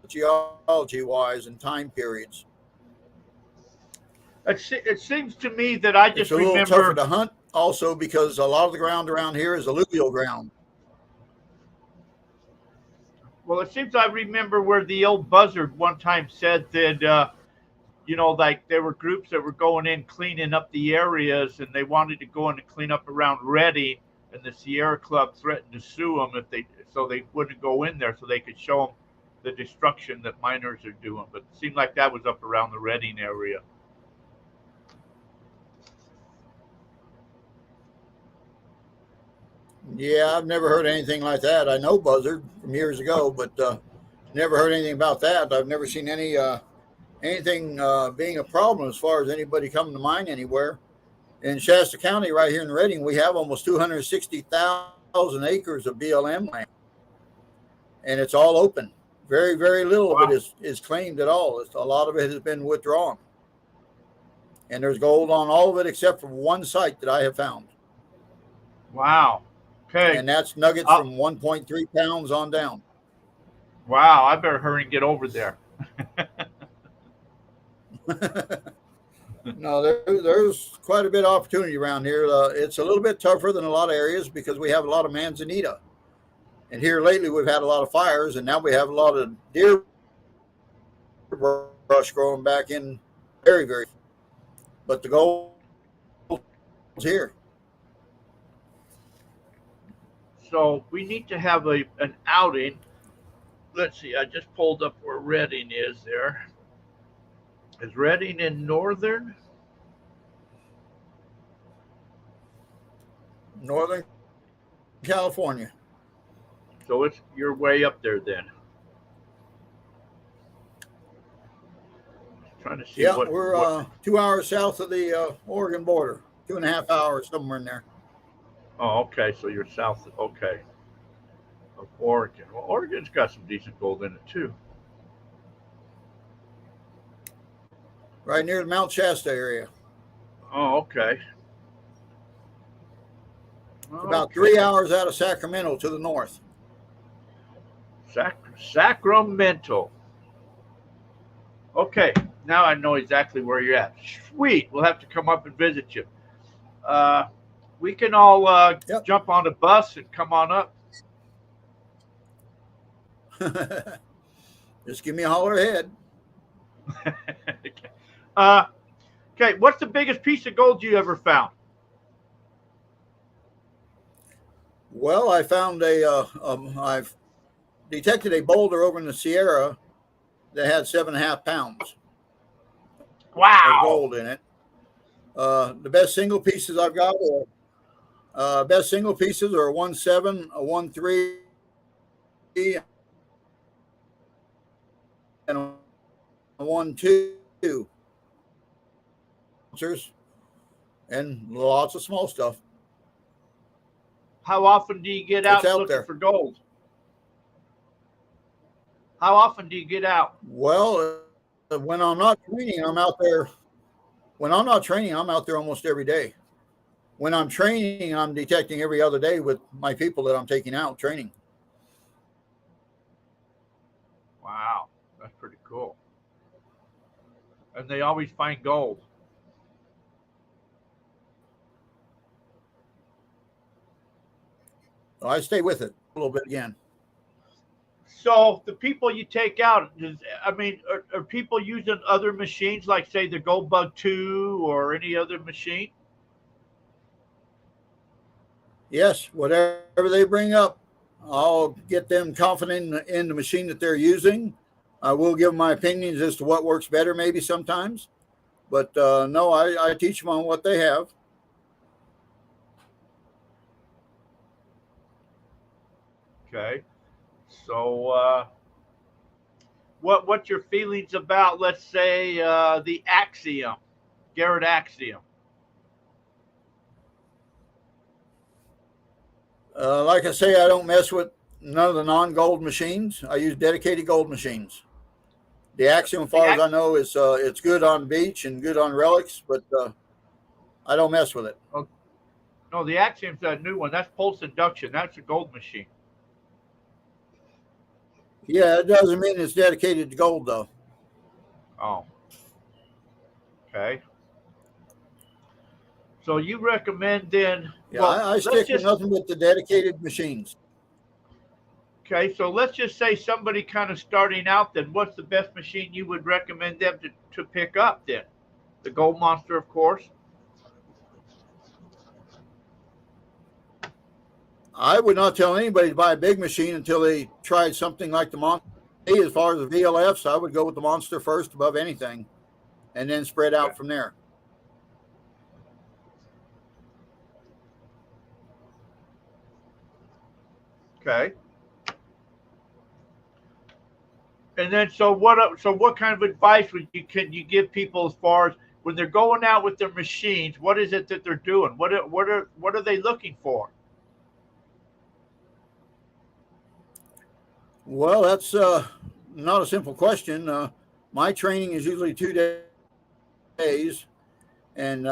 geology-wise and time periods. It seems to me that I just it's a little remember tougher to hunt also because a lot of the ground around here is alluvial ground. Well, it seems I remember where the old buzzard one time said that, like there were groups that were going in cleaning up the areas, and they wanted to go in and clean up around Redding, and the Sierra Club threatened to sue them so they wouldn't go in there, so they could show them the destruction that miners are doing. But it seemed like that was up around the Redding area. Yeah, I've never heard anything like that. I know buzzard from years ago, but never heard anything about that. I've never seen anything being a problem as far as anybody coming to mine anywhere. In Shasta County, right here in Redding, we have almost 260,000 acres of BLM land, and it's all open. Very, very little of it is claimed at all. A lot of it has been withdrawn, and there's gold on all of it except for one site that I have found. Wow. Okay. And that's nuggets from 1.3 pounds on down. Wow, I better hurry and get over there. No, there's quite a bit of opportunity around here. It's a little bit tougher than a lot of areas because we have a lot of manzanita. And here lately we've had a lot of fires, and now we have a lot of deer brush growing back in very, very. But the gold is here. So we need to have an outing. Let's see, I just pulled up where Redding is there. Is Redding in northern California? So you're way up there then. Trying to see. Yeah, we're 2 hours south of the Oregon border. 2.5 hours, somewhere in there. Oh, okay. So you're south. Okay. Of Oregon. Well, Oregon's got some decent gold in it too. Right near the Mount Shasta area. Oh, okay. About 3 hours out of Sacramento to the north. Sacramento. Okay, now I know exactly where you're at. Sweet. We'll have to come up and visit you. We can all jump on a bus and come on up. Just give me a holler ahead. Okay, what's the biggest piece of gold you ever found? Well, I found I've detected a boulder over in the Sierra that had 7.5 pounds. Wow. Of gold in it. The best single pieces I've got are a 1.7, a 1.3, and a 1.2. And lots of small stuff. How often do you get out looking for gold? How often do you get out? Well, when I'm not training, I'm out there. When I'm not training, I'm out there almost every day. When I'm training, I'm detecting every other day with my people that I'm taking out training. Wow, that's pretty cool. And they always find gold. I stay with it a little bit again. So the people you take out, are people using other machines like, say, the Gold Bug 2 or any other machine? Yes, whatever they bring up, I'll get them confident in the machine that they're using. I will give my opinions as to what works better maybe sometimes. But no, I teach them on what they have. Okay. So what's your feelings about, let's say, the Axiom, Garrett Axiom? Like I say, I don't mess with none of the non-gold machines. I use dedicated gold machines. The Axiom, as far as I know, is it's good on beach and good on relics, but I don't mess with it. Oh, no, the Axiom's that new one. That's pulse induction. That's a gold machine. Yeah, it doesn't mean it's dedicated to gold, though. Oh. Okay. So you recommend then? Yeah, Well, I stick to nothing but the dedicated machines. Okay, so let's just say somebody kind of starting out. Then, what's the best machine you would recommend them to pick up? Then, the Gold Monster, of course. I would not tell anybody to buy a big machine until they tried something like the Monster. As far as the VLFs, I would go with the Monster first above anything, and then spread out from there. Okay. And then, so what kind of advice can you give people as far as when they're going out with their machines? What is it that they're doing? What are they looking for? Well, that's not a simple question. My training is usually 2 days, and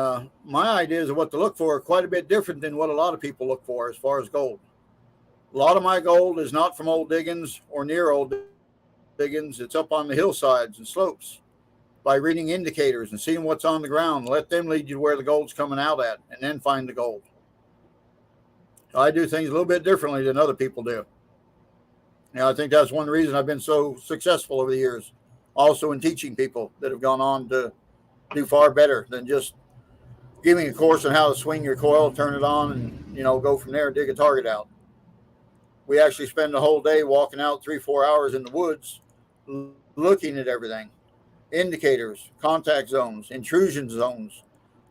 my ideas of what to look for are quite a bit different than what a lot of people look for as far as gold. A lot of my gold is not from old diggings or near old diggings. It's up on the hillsides and slopes by reading indicators and seeing what's on the ground. Let them lead you to where the gold's coming out at, and then find the gold. I do things a little bit differently than other people do. I think that's one reason I've been so successful over the years. Also in teaching people that have gone on to do far better than just giving a course on how to swing your coil, turn it on, and go from there and dig a target out. We actually spend the whole day walking out 3-4 hours in the woods, looking at everything, indicators, contact zones, intrusion zones.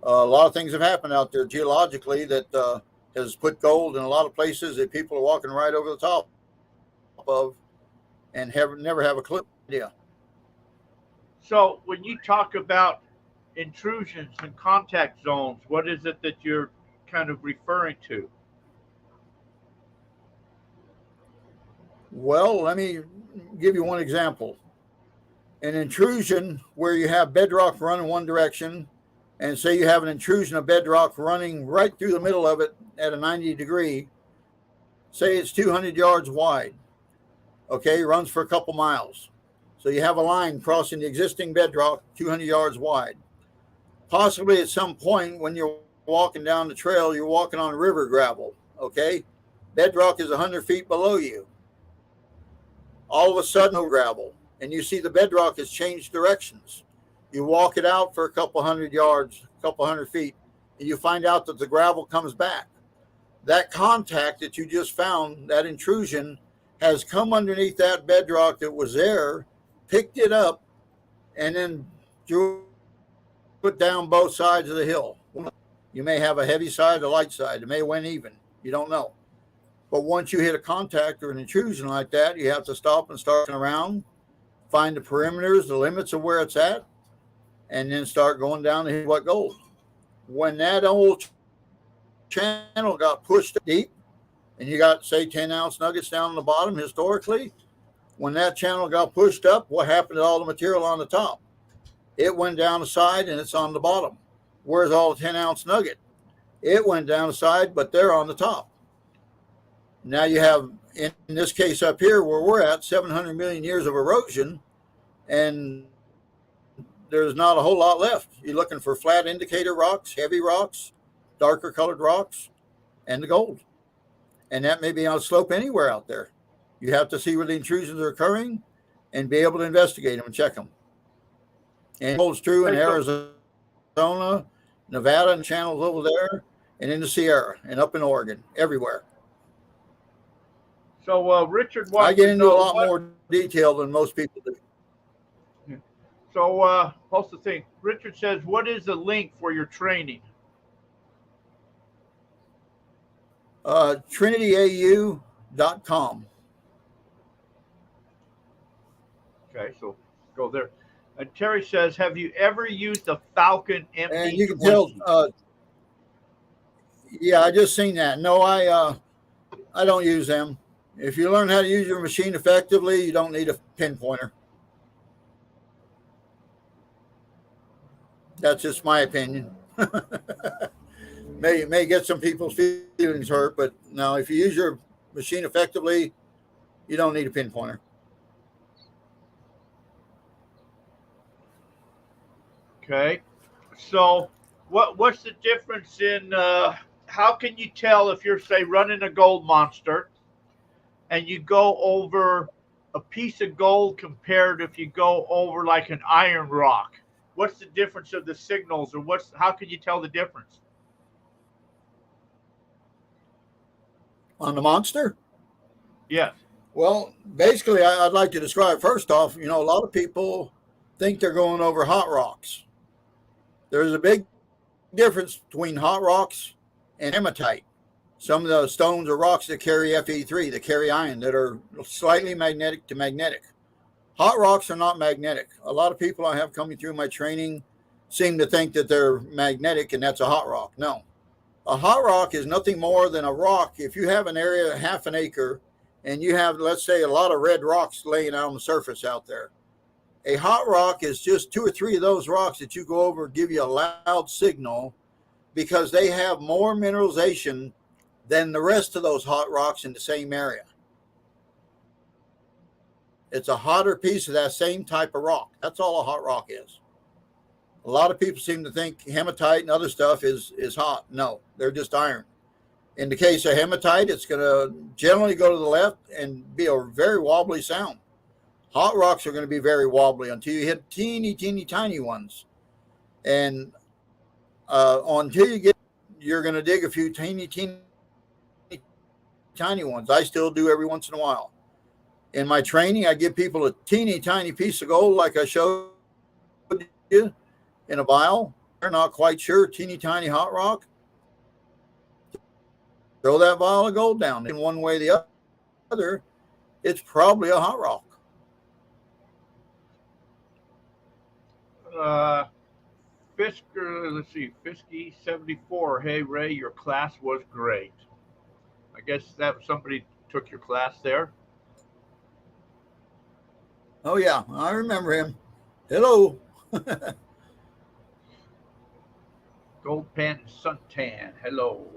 A lot of things have happened out there geologically that has put gold in a lot of places that people are walking right over the top of and never have a clue. Yeah. So when you talk about intrusions and contact zones, what is it that you're kind of referring to? Well, let me give you one example. An intrusion where you have bedrock running one direction, and say you have an intrusion of bedrock running right through the middle of it at a 90 degree, say it's 200 yards wide. Okay, runs for a couple miles. So you have a line crossing the existing bedrock 200 yards wide. Possibly at some point when you're walking down the trail, you're walking on river gravel. Okay, bedrock is 100 feet below you. All of a sudden, gravel, and you see the bedrock has changed directions. You walk it out for a couple hundred yards, a couple hundred feet, and you find out that the gravel comes back. That contact that you just found, that intrusion, has come underneath that bedrock that was there, picked it up, and then drew it down both sides of the hill. You may have a heavy side, a light side. It may win even. You don't know. But once you hit a contact or an intrusion like that, you have to stop and start around, find the perimeters, the limits of where it's at, and then start going down to hit what gold. When that old channel got pushed deep, and you got, say, 10-ounce nuggets down on the bottom historically, when that channel got pushed up, what happened to all the material on the top? It went down the side and it's on the bottom. Where's all the 10-ounce nugget? It went down the side, but they're on the top. Now you have, in this case up here where we're at, 700 million years of erosion, and there's not a whole lot left. You're looking for flat indicator rocks, heavy rocks, darker colored rocks, and the gold. And that may be on a slope anywhere out there. You have to see where the intrusions are occurring and be able to investigate them and check them. And it holds true in Arizona, Nevada, and channels over there, and in the Sierra, and up in Oregon, everywhere. So Richard, I get into a lot more detail than most people do. So what's the thing? Richard says, what is the link for your training? TrinityAU.com. Okay, so go there. And Terry says, have you ever used a Falcon MD20? And you can tell, yeah, I just seen that. No, I don't use them. If you learn how to use your machine effectively, you don't need a pinpointer. That's just my opinion. May get some people's feelings hurt, but no, if you use your machine effectively, you don't need a pinpointer. Okay. So what's the difference in how can you tell if you're, say, running a gold monster and you go over a piece of gold compared if you go over like an iron rock? What's the difference of the signals, or how can you tell the difference? On the monster? Yes. Well, basically, I'd like to describe first off, a lot of people think they're going over hot rocks. There's a big difference between hot rocks and hematite. Some of the stones or rocks that carry Fe3, that carry iron, that are slightly magnetic to magnetic. Hot rocks are not magnetic. A lot of people I have coming through my training seem to think that they're magnetic and that's a hot rock. No. A hot rock is nothing more than a rock. If you have an area, half an acre, and you have, let's say, a lot of red rocks laying out on the surface out there, a hot rock is just 2 or 3 of those rocks that you go over give you a loud signal because they have more mineralization than the rest of those hot rocks in the same area. It's a hotter piece of that same type of rock. That's all a hot rock is. A lot of people seem to think hematite and other stuff is hot. No, they're just iron. In the case of hematite, it's going to generally go to the left and be a very wobbly sound. Hot rocks are going to be very wobbly until you hit teeny, teeny, tiny ones. And until you're going to dig a few teeny, teeny, tiny ones. I still do every once in a while. In my training, I give people a teeny tiny piece of gold like I showed you in a vial. They're not quite sure, teeny tiny hot rock. Throw that vial of gold down. In one way or the other, it's probably a hot rock. Let's see, Fisky 74. Hey Ray, your class was great. I guess that somebody took your class there. Oh yeah, I remember him. Hello. Gold Pan Suntan. Hello.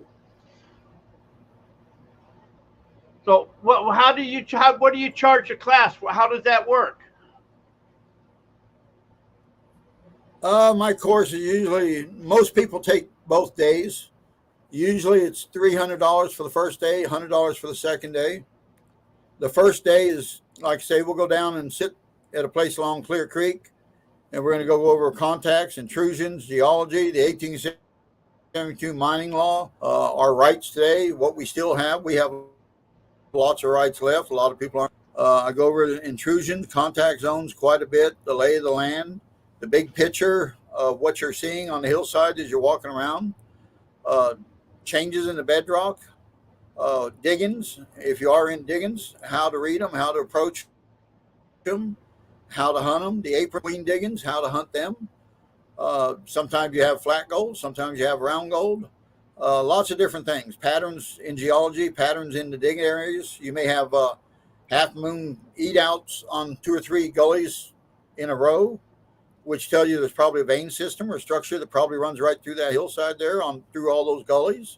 So, what do you charge a class? How does that work? My course is usually, most people take both days. Usually it's $300 for the first day, $100 for the second day. The first day is, like I say, we'll go down and sit at a place along Clear Creek, and we're going to go over contacts, intrusions, geology, the 1872 mining law, our rights today, what we still have. We have lots of rights left. A lot of people aren't. I go over intrusions, contact zones quite a bit, the lay of the land, the big picture of what you're seeing on the hillside as you're walking around, changes in the bedrock, diggings, if you are in diggings, how to read them, how to approach them, how to hunt them, the apron queen diggings, how to hunt them. Sometimes you have flat gold, sometimes you have round gold, lots of different things, patterns in geology, patterns in the dig areas. You may have half moon eat outs on 2 or 3 gullies in a row, which tell you there's probably a vein system or structure that probably runs right through that hillside there on through all those gullies,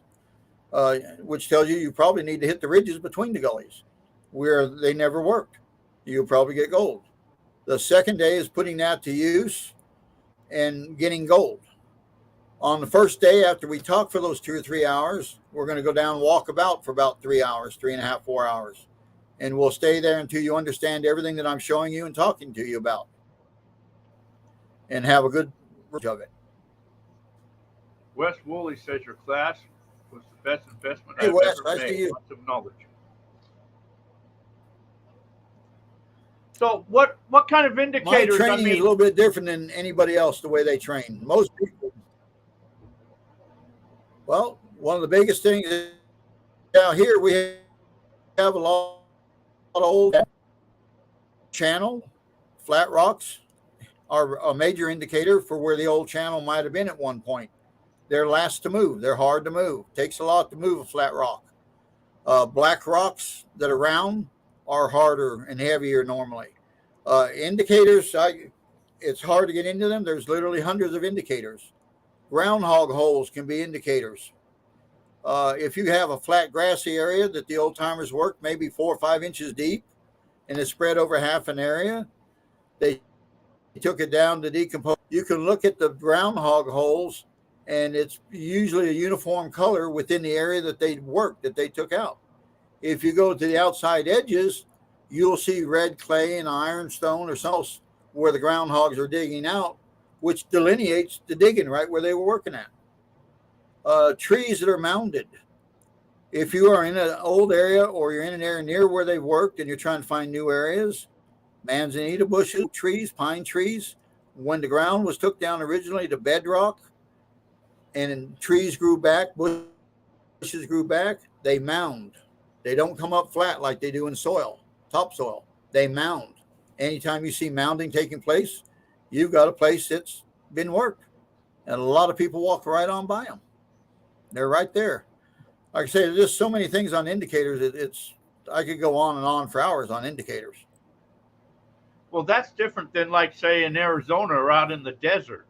which tells you probably need to hit the ridges between the gullies where they never worked. You'll probably get gold. The second day is putting that to use and getting gold. On the first day, after we talk for those 2 or 3 hours, we're going to go down and walk about for about 3 hours, 3.5, 4 hours. And we'll stay there until you understand everything that I'm showing you and talking to you about, and have a good of it. Wes Woolley says your class was the best investment Hey, I've Wes, ever nice to made. you. Lots of knowledge. So what kind of My indicators? training is a little bit different than anybody else, the way they train. Most people, well, one of the biggest things is out here, we have a lot of old channel, flat rocks are a major indicator for where the old channel might have been at one point. They're last to move. They're hard to move. Takes a lot to move a flat rock. Black rocks that are round are harder and heavier normally. Indicators, it's hard to get into them. There's literally hundreds of indicators. Groundhog holes can be indicators. If you have a flat grassy area that the old timers worked maybe 4 or 5 inches deep and it's spread over half an area, they took it down to decompose. You can look at the groundhog holes, and it's usually a uniform color within the area that they worked, that they took out. If you go to the outside edges, you'll see red clay and ironstone or something else where the groundhogs are digging out, which delineates the digging right where they were working at. Trees that are mounded. If you are in an old area or you're in an area near where they worked and you're trying to find new areas, manzanita bushes, trees, pine trees, when the ground was took down originally to bedrock and trees grew back, bushes grew back, they mound. They don't come up flat like they do in soil, topsoil. They mound. Anytime you see mounding taking place, you've got a place that's been worked. And a lot of people walk right on by them. They're right there. Like I say, there's just so many things on indicators. I could go on and on for hours on indicators. Well, that's different than, like, say, in Arizona or out in the desert.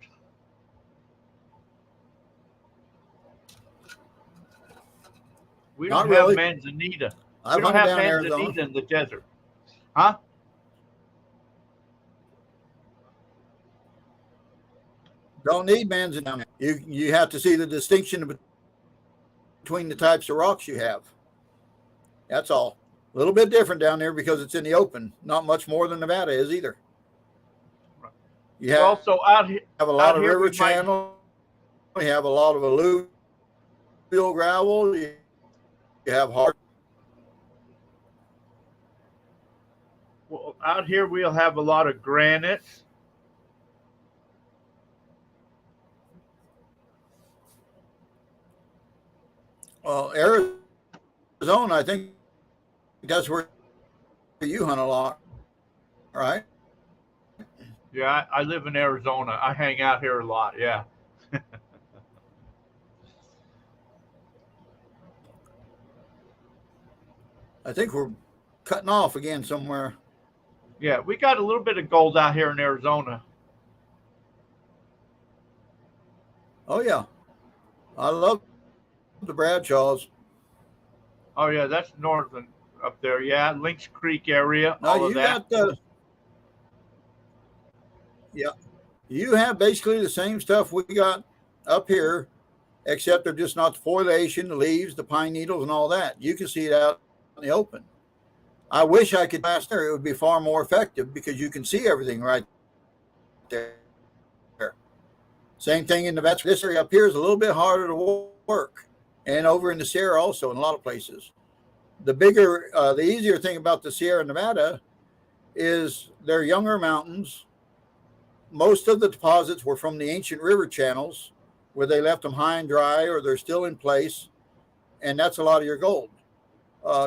We don't Not have really. manzanita. I've We don't hunted have down manzanita Arizona. in the desert. Huh? Don't need manzanita. You have to see the distinction between the types of rocks you have. That's all. A little bit different down there because it's in the open. Not much more than Nevada is either. You have, Also, out here, have a lot out of here river we might- channel. You have a lot of alluvial gravel. You have hard. well, out here we'll have a lot of granites. Well, Arizona, I think that's where you hunt a lot, right? Yeah, I live in Arizona. I hang out here a lot. Yeah. I think we're cutting off again somewhere. Yeah, we got a little bit of gold out here in Arizona. Oh, yeah. I love the Bradshaws. Oh, yeah, that's northern up there. Yeah, Lynx Creek area, No, all of you that. got you have basically the same stuff we got up here, except they're just not the foliation, the leaves, the pine needles, and all that. You can see it out in the open. I wish I could pass there. It would be far more effective because you can see everything right there. Same thing in Nevada. This area up here is a little bit harder to work, and over in the Sierra also in a lot of places. The easier thing about the Sierra Nevada is they're younger mountains. Most of the deposits were from the ancient river channels where they left them high and dry or they're still in place, and that's a lot of your gold.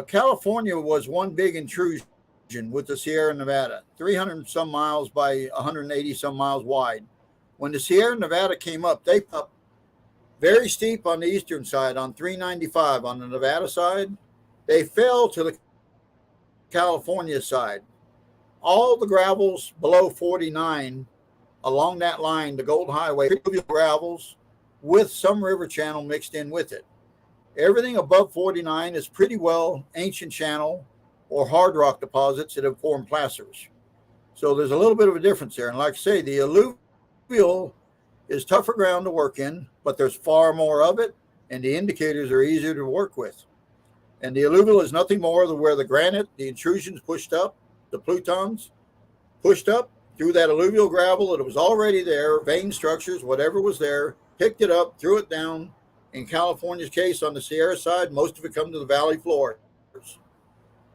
California was one big intrusion with the Sierra Nevada, 300 some miles by 180 some miles wide. When the Sierra Nevada came up, they up very steep on the eastern side on 395 on the Nevada side. They fell to the California side. All the gravels below 49 along that line, the Gold Highway, gravels with some river channel mixed in with it. Everything above 49 is pretty well ancient channel or hard rock deposits that have formed placers. So there's a little bit of a difference there. And like I say, the alluvial is tougher ground to work in, but there's far more of it, and the indicators are easier to work with. And the alluvial is nothing more than where the granite, the intrusions pushed up, the plutons pushed up through that alluvial gravel that was already there, vein structures, whatever was there, picked it up, threw it down. In California's case, on the Sierra side, most of it come to the valley floors,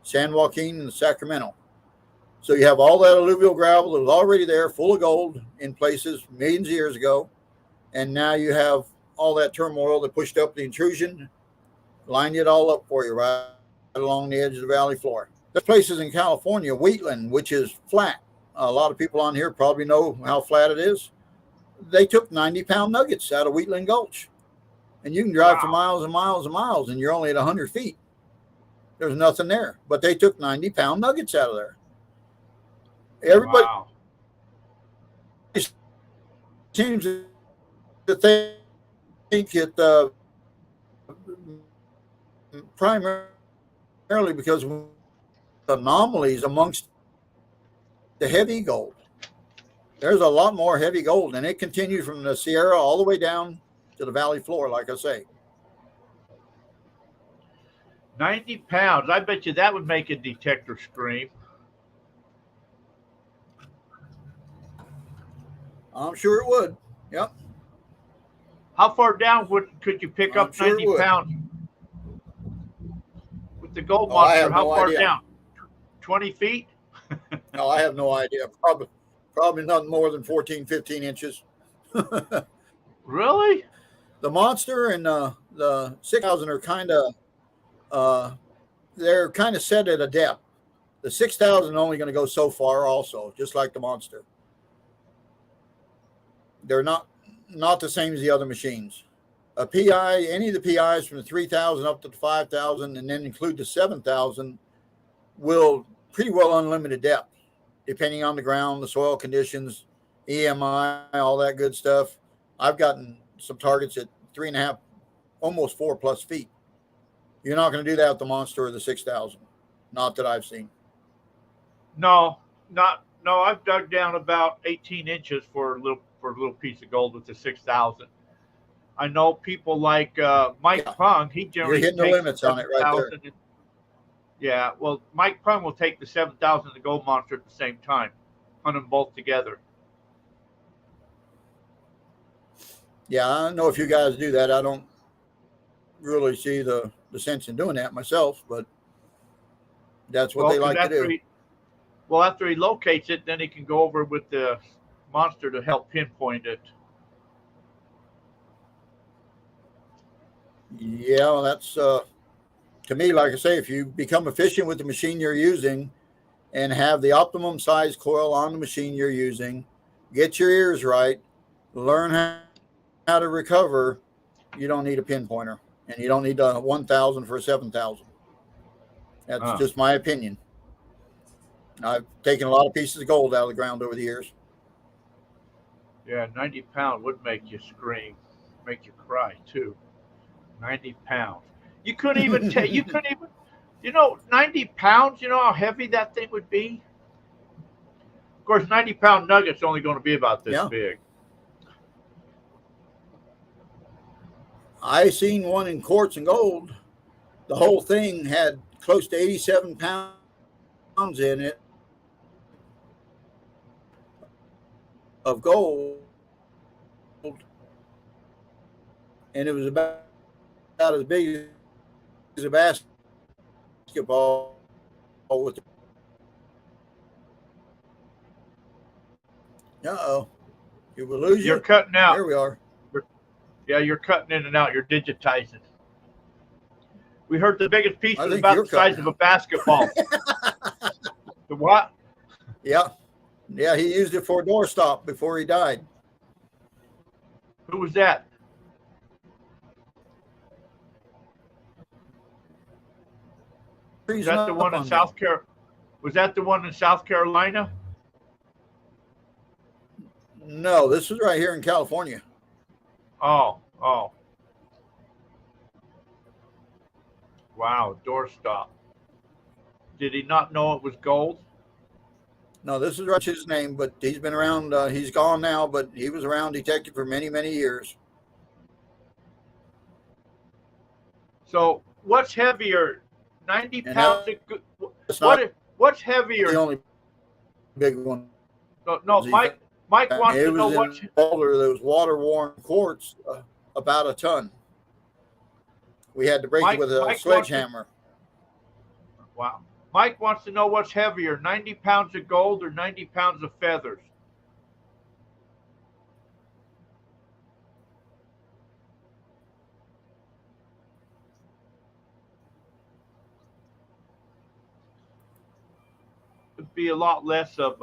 San Joaquin and Sacramento. So you have all that alluvial gravel that was already there, full of gold in places millions of years ago. And now you have all that turmoil that pushed up the intrusion, lined it all up for you right along the edge of the valley floor. There's places in California, Wheatland, which is flat. A lot of people on here probably know how flat it is. They took 90-pound nuggets out of Wheatland Gulch. And you can drive for miles and miles and miles, and you're only at 100 feet. There's nothing there. But they took 90-pound nuggets out of there. Everybody, Wow. seems to think it primarily because of anomalies amongst the heavy gold. There's a lot more heavy gold, and it continues from the Sierra all the way down to the valley floor, like I say. 90 pounds. I bet you that would make a detector scream. I'm sure it would. Yep. How far down could you pick up sure 90 pounds with the gold I monster? have How no far idea. down? 20 feet? No, I have no idea. Probably nothing more than 14, 15 inches. Really? The monster and the 6,000 are kind of they're kind of set at a depth. The 6,000 only going to go so far, also, just like the monster. They're not the same as the other machines. A PI, any of the PIs from the 3,000 up to the 5,000, and then include the 7,000, will pretty well unlimited depth, depending on the ground, the soil conditions, EMI, all that good stuff. I've gotten some targets at 3.5, almost 4+ feet. You're not going to do that with the monster or the 6,000. Not that I've seen. No. I've dug down about 18 inches for a little piece of gold with the 6,000. I know people like Mike Pung. He generally You're hitting the limits on it right there. Yeah, well, Mike Pung will take the 7,000 and the gold monster at the same time, hunt them both together. Yeah, I know if you guys do that. I don't really see the sense in doing that myself, but that's what they like to do. After he locates it, then he can go over with the monster to help pinpoint it. Yeah, well, that's to me, like I say, if you become efficient with the machine you're using and have the optimum size coil on the machine you're using, get your ears right, learn how to recover, you don't need a pinpointer, and you don't need a 1,000 for a 7,000. That's just my opinion. I've taken a lot of pieces of gold out of the ground over the years. Yeah, 90 pounds would make you scream, make you cry too. 90 pounds. You couldn't even take. You couldn't even. 90 pounds. You know how heavy that thing would be. Of course, 90-pound nugget's only going to be about this big. I seen one in quartz and gold. The whole thing had close to 87 pounds in it of gold, and it was about as big as a basketball. With you will lose. You're cutting out. There we are. You're cutting in and out. You're digitizing. We heard the biggest piece was about the size of a basketball. The what? Yeah, he used it for a doorstop before he died. Who was that? Was that the one in South Carolina? Was that the one in South Carolina? No, this is right here in California. Oh. Wow, doorstop. Did he not know it was gold? No, this is right his name, but he's been around. He's gone now, but he was around detective for many, many years. So what's heavier? 90 pounds. What's heavier? The only big one. No, Mike wants to know what's older. There was water-worn quartz, about a ton. We had to break it with a sledgehammer. Wow. Mike wants to know what's heavier, 90 pounds of gold or 90 pounds of feathers? It'd be a lot less of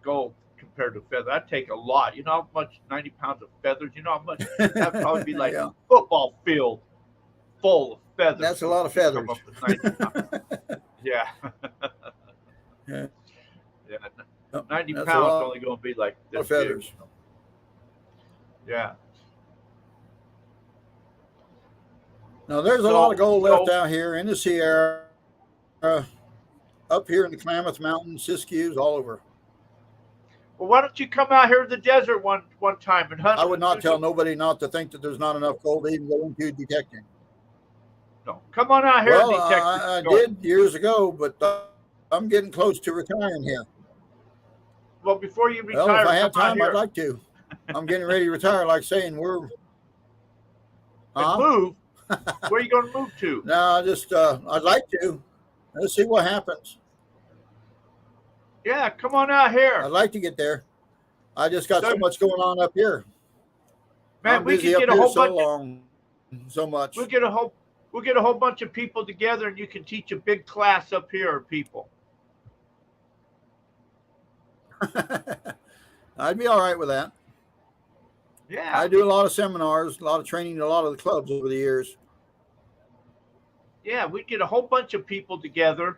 gold compared to feather. I'd take a lot. You know how much 90 pounds of feathers? You know how much? That'd probably be like a football field full of feathers. That's a lot of feathers. Yeah. Yeah. Yep, 90 that's a pounds lot only going to be like this of feathers. big. Yeah. Now, there's a lot of gold left out here in the Sierra, up here in the Klamath Mountains, Siskiyous, all over. Well, why don't you come out here to the desert one time and hunt? I would not tell nobody not to think that there's not enough gold to even go into detecting. No, come on out here Well, and detect. I did years ago, but I'm getting close to retiring here. Well, before you retire, Well, if I had come out time, here I'd like to. I'm getting ready to retire, like saying we're. and move. Where are you going to move to? No, I'd like to. Let's see what happens. Yeah, come on out here. I'd like to get there. I just got so much going on up here. Man, I'm we busy can get up a here whole so bunch. long, so much. We'll get a whole bunch of people together, and you can teach a big class up here of people. I'd be all right with that. Yeah. I do a lot of seminars, a lot of training in a lot of the clubs over the years. Yeah, we get a whole bunch of people together,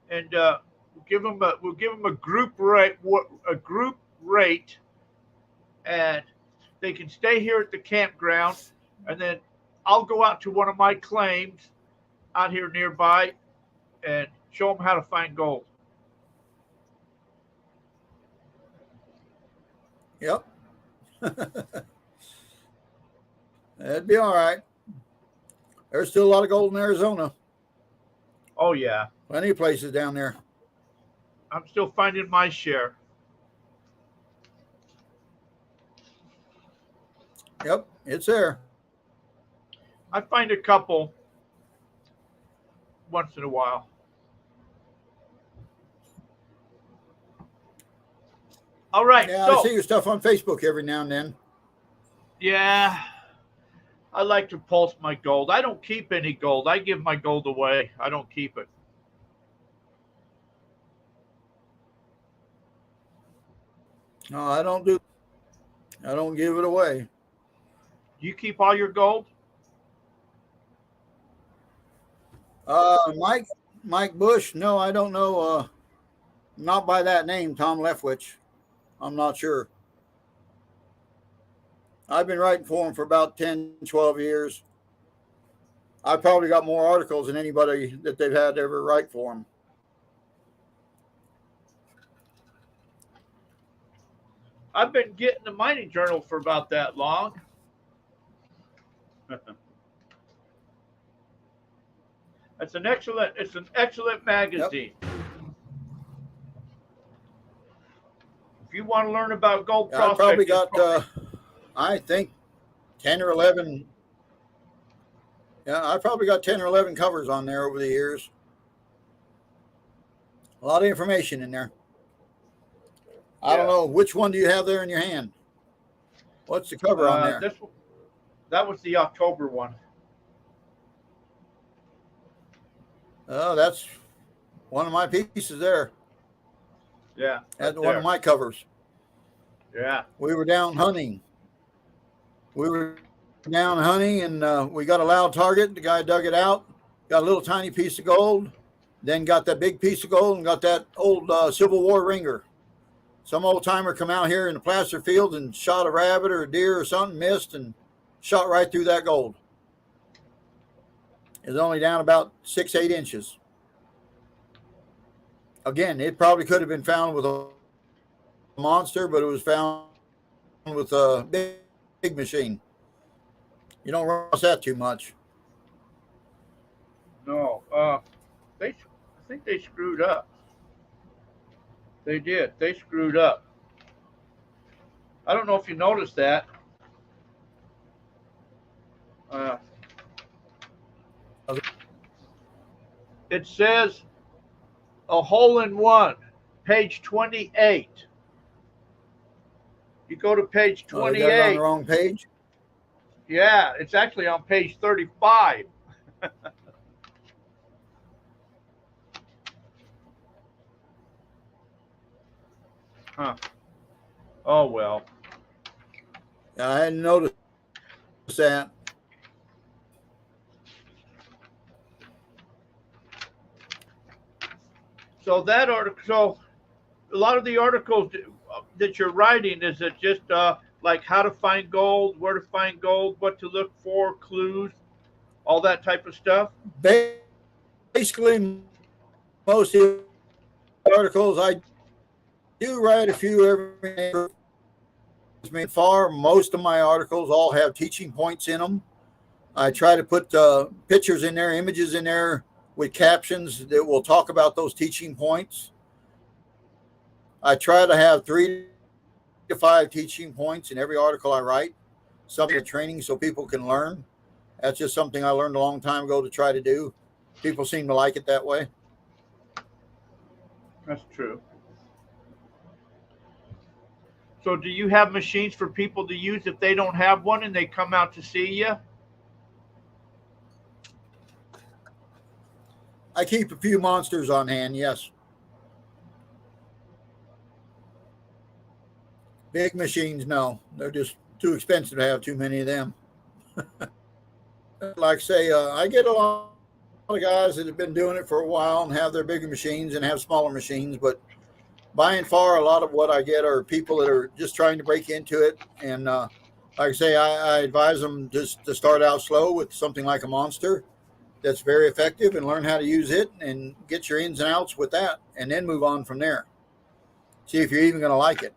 and we'll give them a group rate, and they can stay here at the campground, and then I'll go out to one of my claims out here nearby and show them how to find gold. Yep. That'd be all right. There's still a lot of gold in Arizona. Oh, yeah. Plenty of places down there. I'm still finding my share. Yep, it's there. I find a couple once in a while. All right. Yeah, so, I see your stuff on Facebook every now and then. Yeah. I like to pulse my gold. I don't keep any gold. I give my gold away. I don't keep it. No, I don't give it away. Do you keep all your gold? Mike Bush, no, I don't know. Not by that name, Tom Leftwich. I'm not sure. I've been writing for him for about 10, 12 years. I've probably got more articles than anybody that they've had to ever write for him. I've been getting the mining journal for about that long. It's an excellent magazine. Yep. If you want to learn about gold I prospecting, probably got, I think, 10 or 11. Yeah, I probably got 10 or 11 covers on there over the years. A lot of information in there. I don't know. Which one do you have there in your hand? What's the cover on there? That was the October one. Oh, that's one of my pieces there. Yeah. That's right one of my covers. Yeah. We were down hunting. And we got a loud target. The guy dug it out, got a little tiny piece of gold, then got that big piece of gold and got that old Civil War ringer. Some old timer come out here in the placer field and shot a rabbit or a deer or something, missed, and shot right through that gold. It's only down about 6-8 inches. Again, it probably could have been found with a monster, but it was found with a big machine. You don't run across that too much. No. I think they screwed up. They did. They screwed up. I don't know if you noticed that. It says a hole in one, page 28. You go to page 28. You got it on the wrong page? Yeah, it's actually on page 35. Huh. Oh, well. I hadn't noticed that. So that article, a lot of the articles that you're writing, is it just like how to find gold, where to find gold, what to look for, clues, all that type of stuff? Basically, most of the articles I do write a few every day. Far, most of my articles all have teaching points in them. I try to put pictures in there, images in there with captions that will talk about those teaching points. I try to have 3 to 5 teaching points in every article I write, something training so people can learn. That's just something I learned a long time ago to try to do. People seem to like it that way. That's true. So do you have machines for people to use if they don't have one and they come out to see you? I keep a few monsters on hand, yes. Big machines, no. They're just too expensive to have too many of them. Like I say, I get a lot of guys that have been doing it for a while and have their bigger machines and have smaller machines, but by and far, a lot of what I get are people that are just trying to break into it. And like I say, I advise them just to start out slow with something like a monster that's very effective and learn how to use it and get your ins and outs with that, and then move on from there. See if you're even going to like it.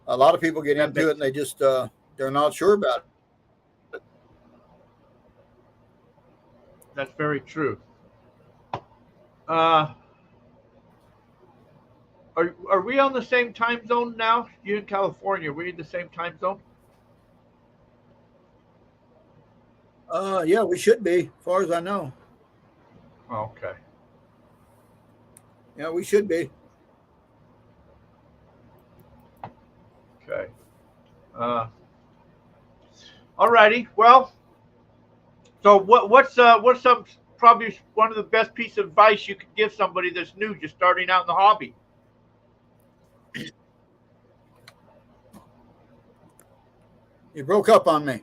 A lot of people get into it and they just they're not sure about it. That's very true. Are we on the same time zone now? You in California? Are we in the same time zone? Yeah, we should be, as far as I know. Okay. Yeah, we should be. Okay. All righty. Well, so what's some probably one of the best piece of advice you could give somebody that's new, just starting out in the hobby? You broke up on me.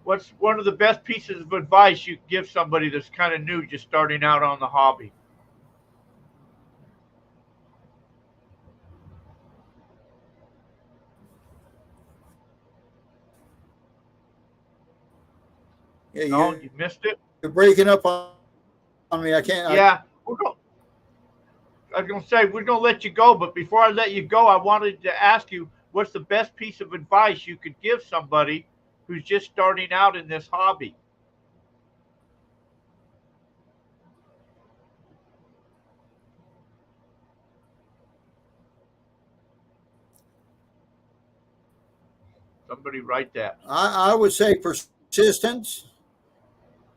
What's one of the best pieces of advice you could give somebody that's kind of new, just starting out on the hobby? Yeah, No, you missed it. You're breaking up on me. I can't. Yeah, I was going to say, we're going to let you go, but before I let you go, I wanted to ask you, what's the best piece of advice you could give somebody who's just starting out in this hobby? Somebody write that. I would say persistence.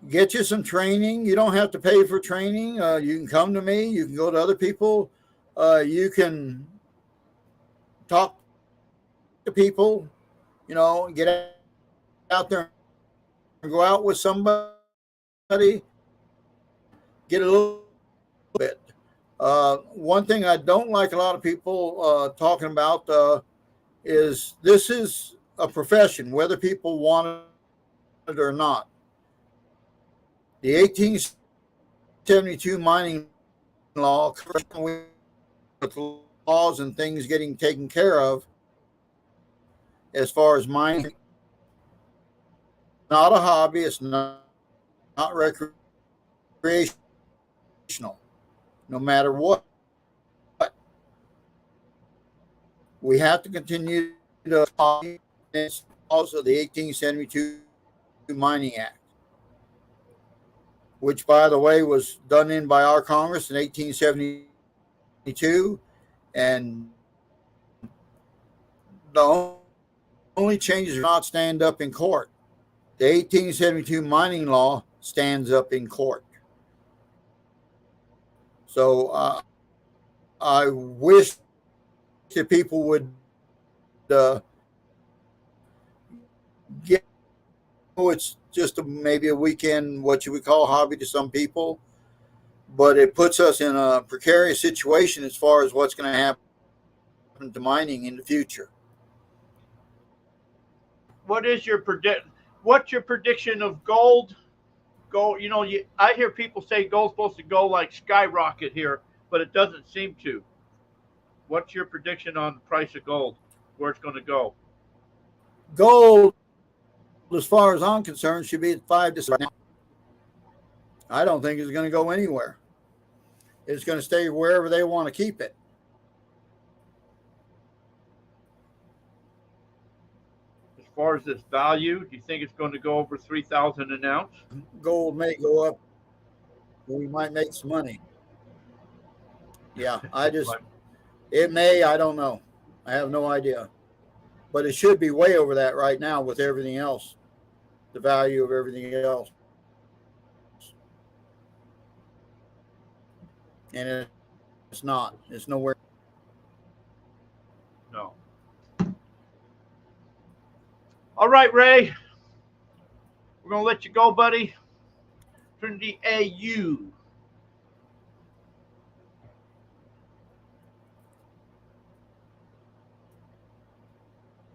Get you some training. You don't have to pay for training. You can come to me. You can go to other people. You can talk to people. You know, get out there and go out with somebody. Get a little bit. One thing I don't like a lot of people talking about is this is a profession, whether people want it or not. The 1872 mining law, with laws and things getting taken care of as far as mining, not a hobby, it's not recreational, no matter what. We have to continue to follow also the 1872 Mining Act, which, by the way, was done in by our Congress in 1872. And the only changes do not stand up in court. The 1872 mining law stands up in court. So I wish that people would get, it's just maybe a weekend, what you would call hobby to some people, but it puts us in a precarious situation as far as what's going to happen to mining in the future. What's your prediction of gold? Gold, I hear people say gold's supposed to go like skyrocket here, but it doesn't seem to. what's your prediction on the price of gold? Where it's going to go? Gold, as far as I'm concerned, should be at 5 to 6 right now. I don't think it's going to go anywhere. It's going to stay wherever they want to keep it. As far as its value, do you think it's going to go over 3,000 an ounce? Gold may go up. We might make some money. Yeah, it may, I don't know. I have no idea. But it should be way over that right now with everything else, the value of everything else. And it's not. It's nowhere. No. All right, Ray. We're going to let you go, buddy. TrinityAU.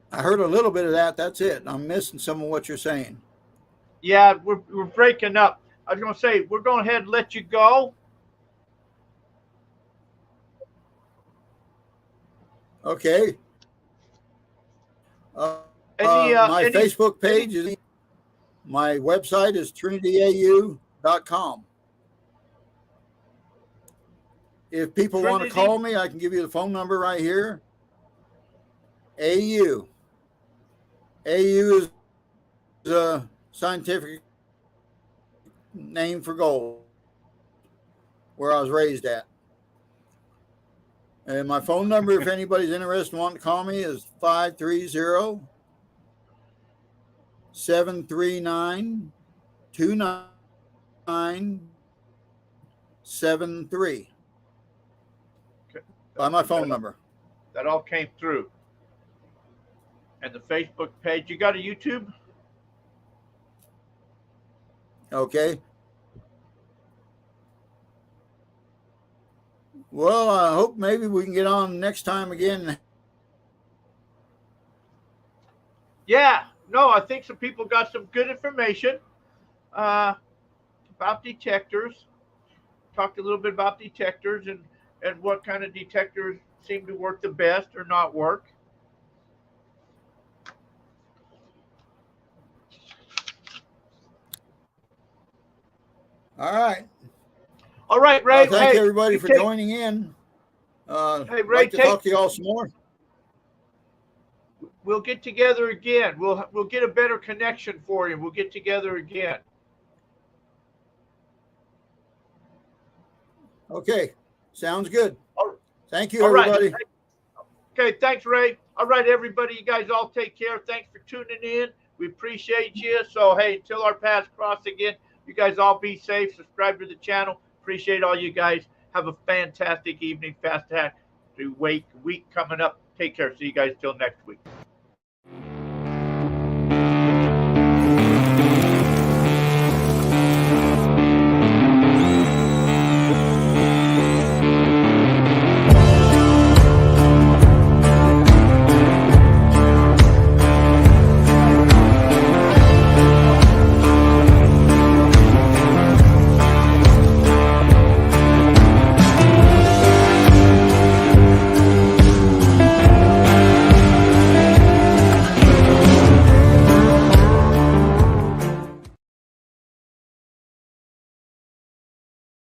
I heard a little bit of that. That's it. I'm missing some of what you're saying. Yeah, we're breaking up. I was going to say, we're going ahead and let you go. Okay. My Facebook page is, my website is TrinityAU.com. If people want to call me, I can give you the phone number right here. AU. AU is a scientific name for gold, where I was raised at. And my phone number, if anybody's interested and wanting to call me, is 530-739-2973. Okay. By my phone number. That all came through. And the Facebook page. You got a YouTube? Okay. Well, I hope maybe we can get on next time again. Yeah. No, I think some people got some good information about detectors. Talked a little bit about detectors and what kind of detectors seem to work the best or not work. All right. All right, Ray. Thank everybody for joining in. Hey, Ray, like to talk to y'all some more. We'll get together again. We'll get a better connection for you. We'll get together again. Okay. Sounds good. Thank you, All right. everybody. Okay, thanks, Ray. All right, everybody. You guys all take care. Thanks for tuning in. We appreciate you. So, hey, until our paths cross again, you guys all be safe. Subscribe to the channel. Appreciate all you guys. Have a fantastic evening. Fast week coming up. Take care. See you guys till next week.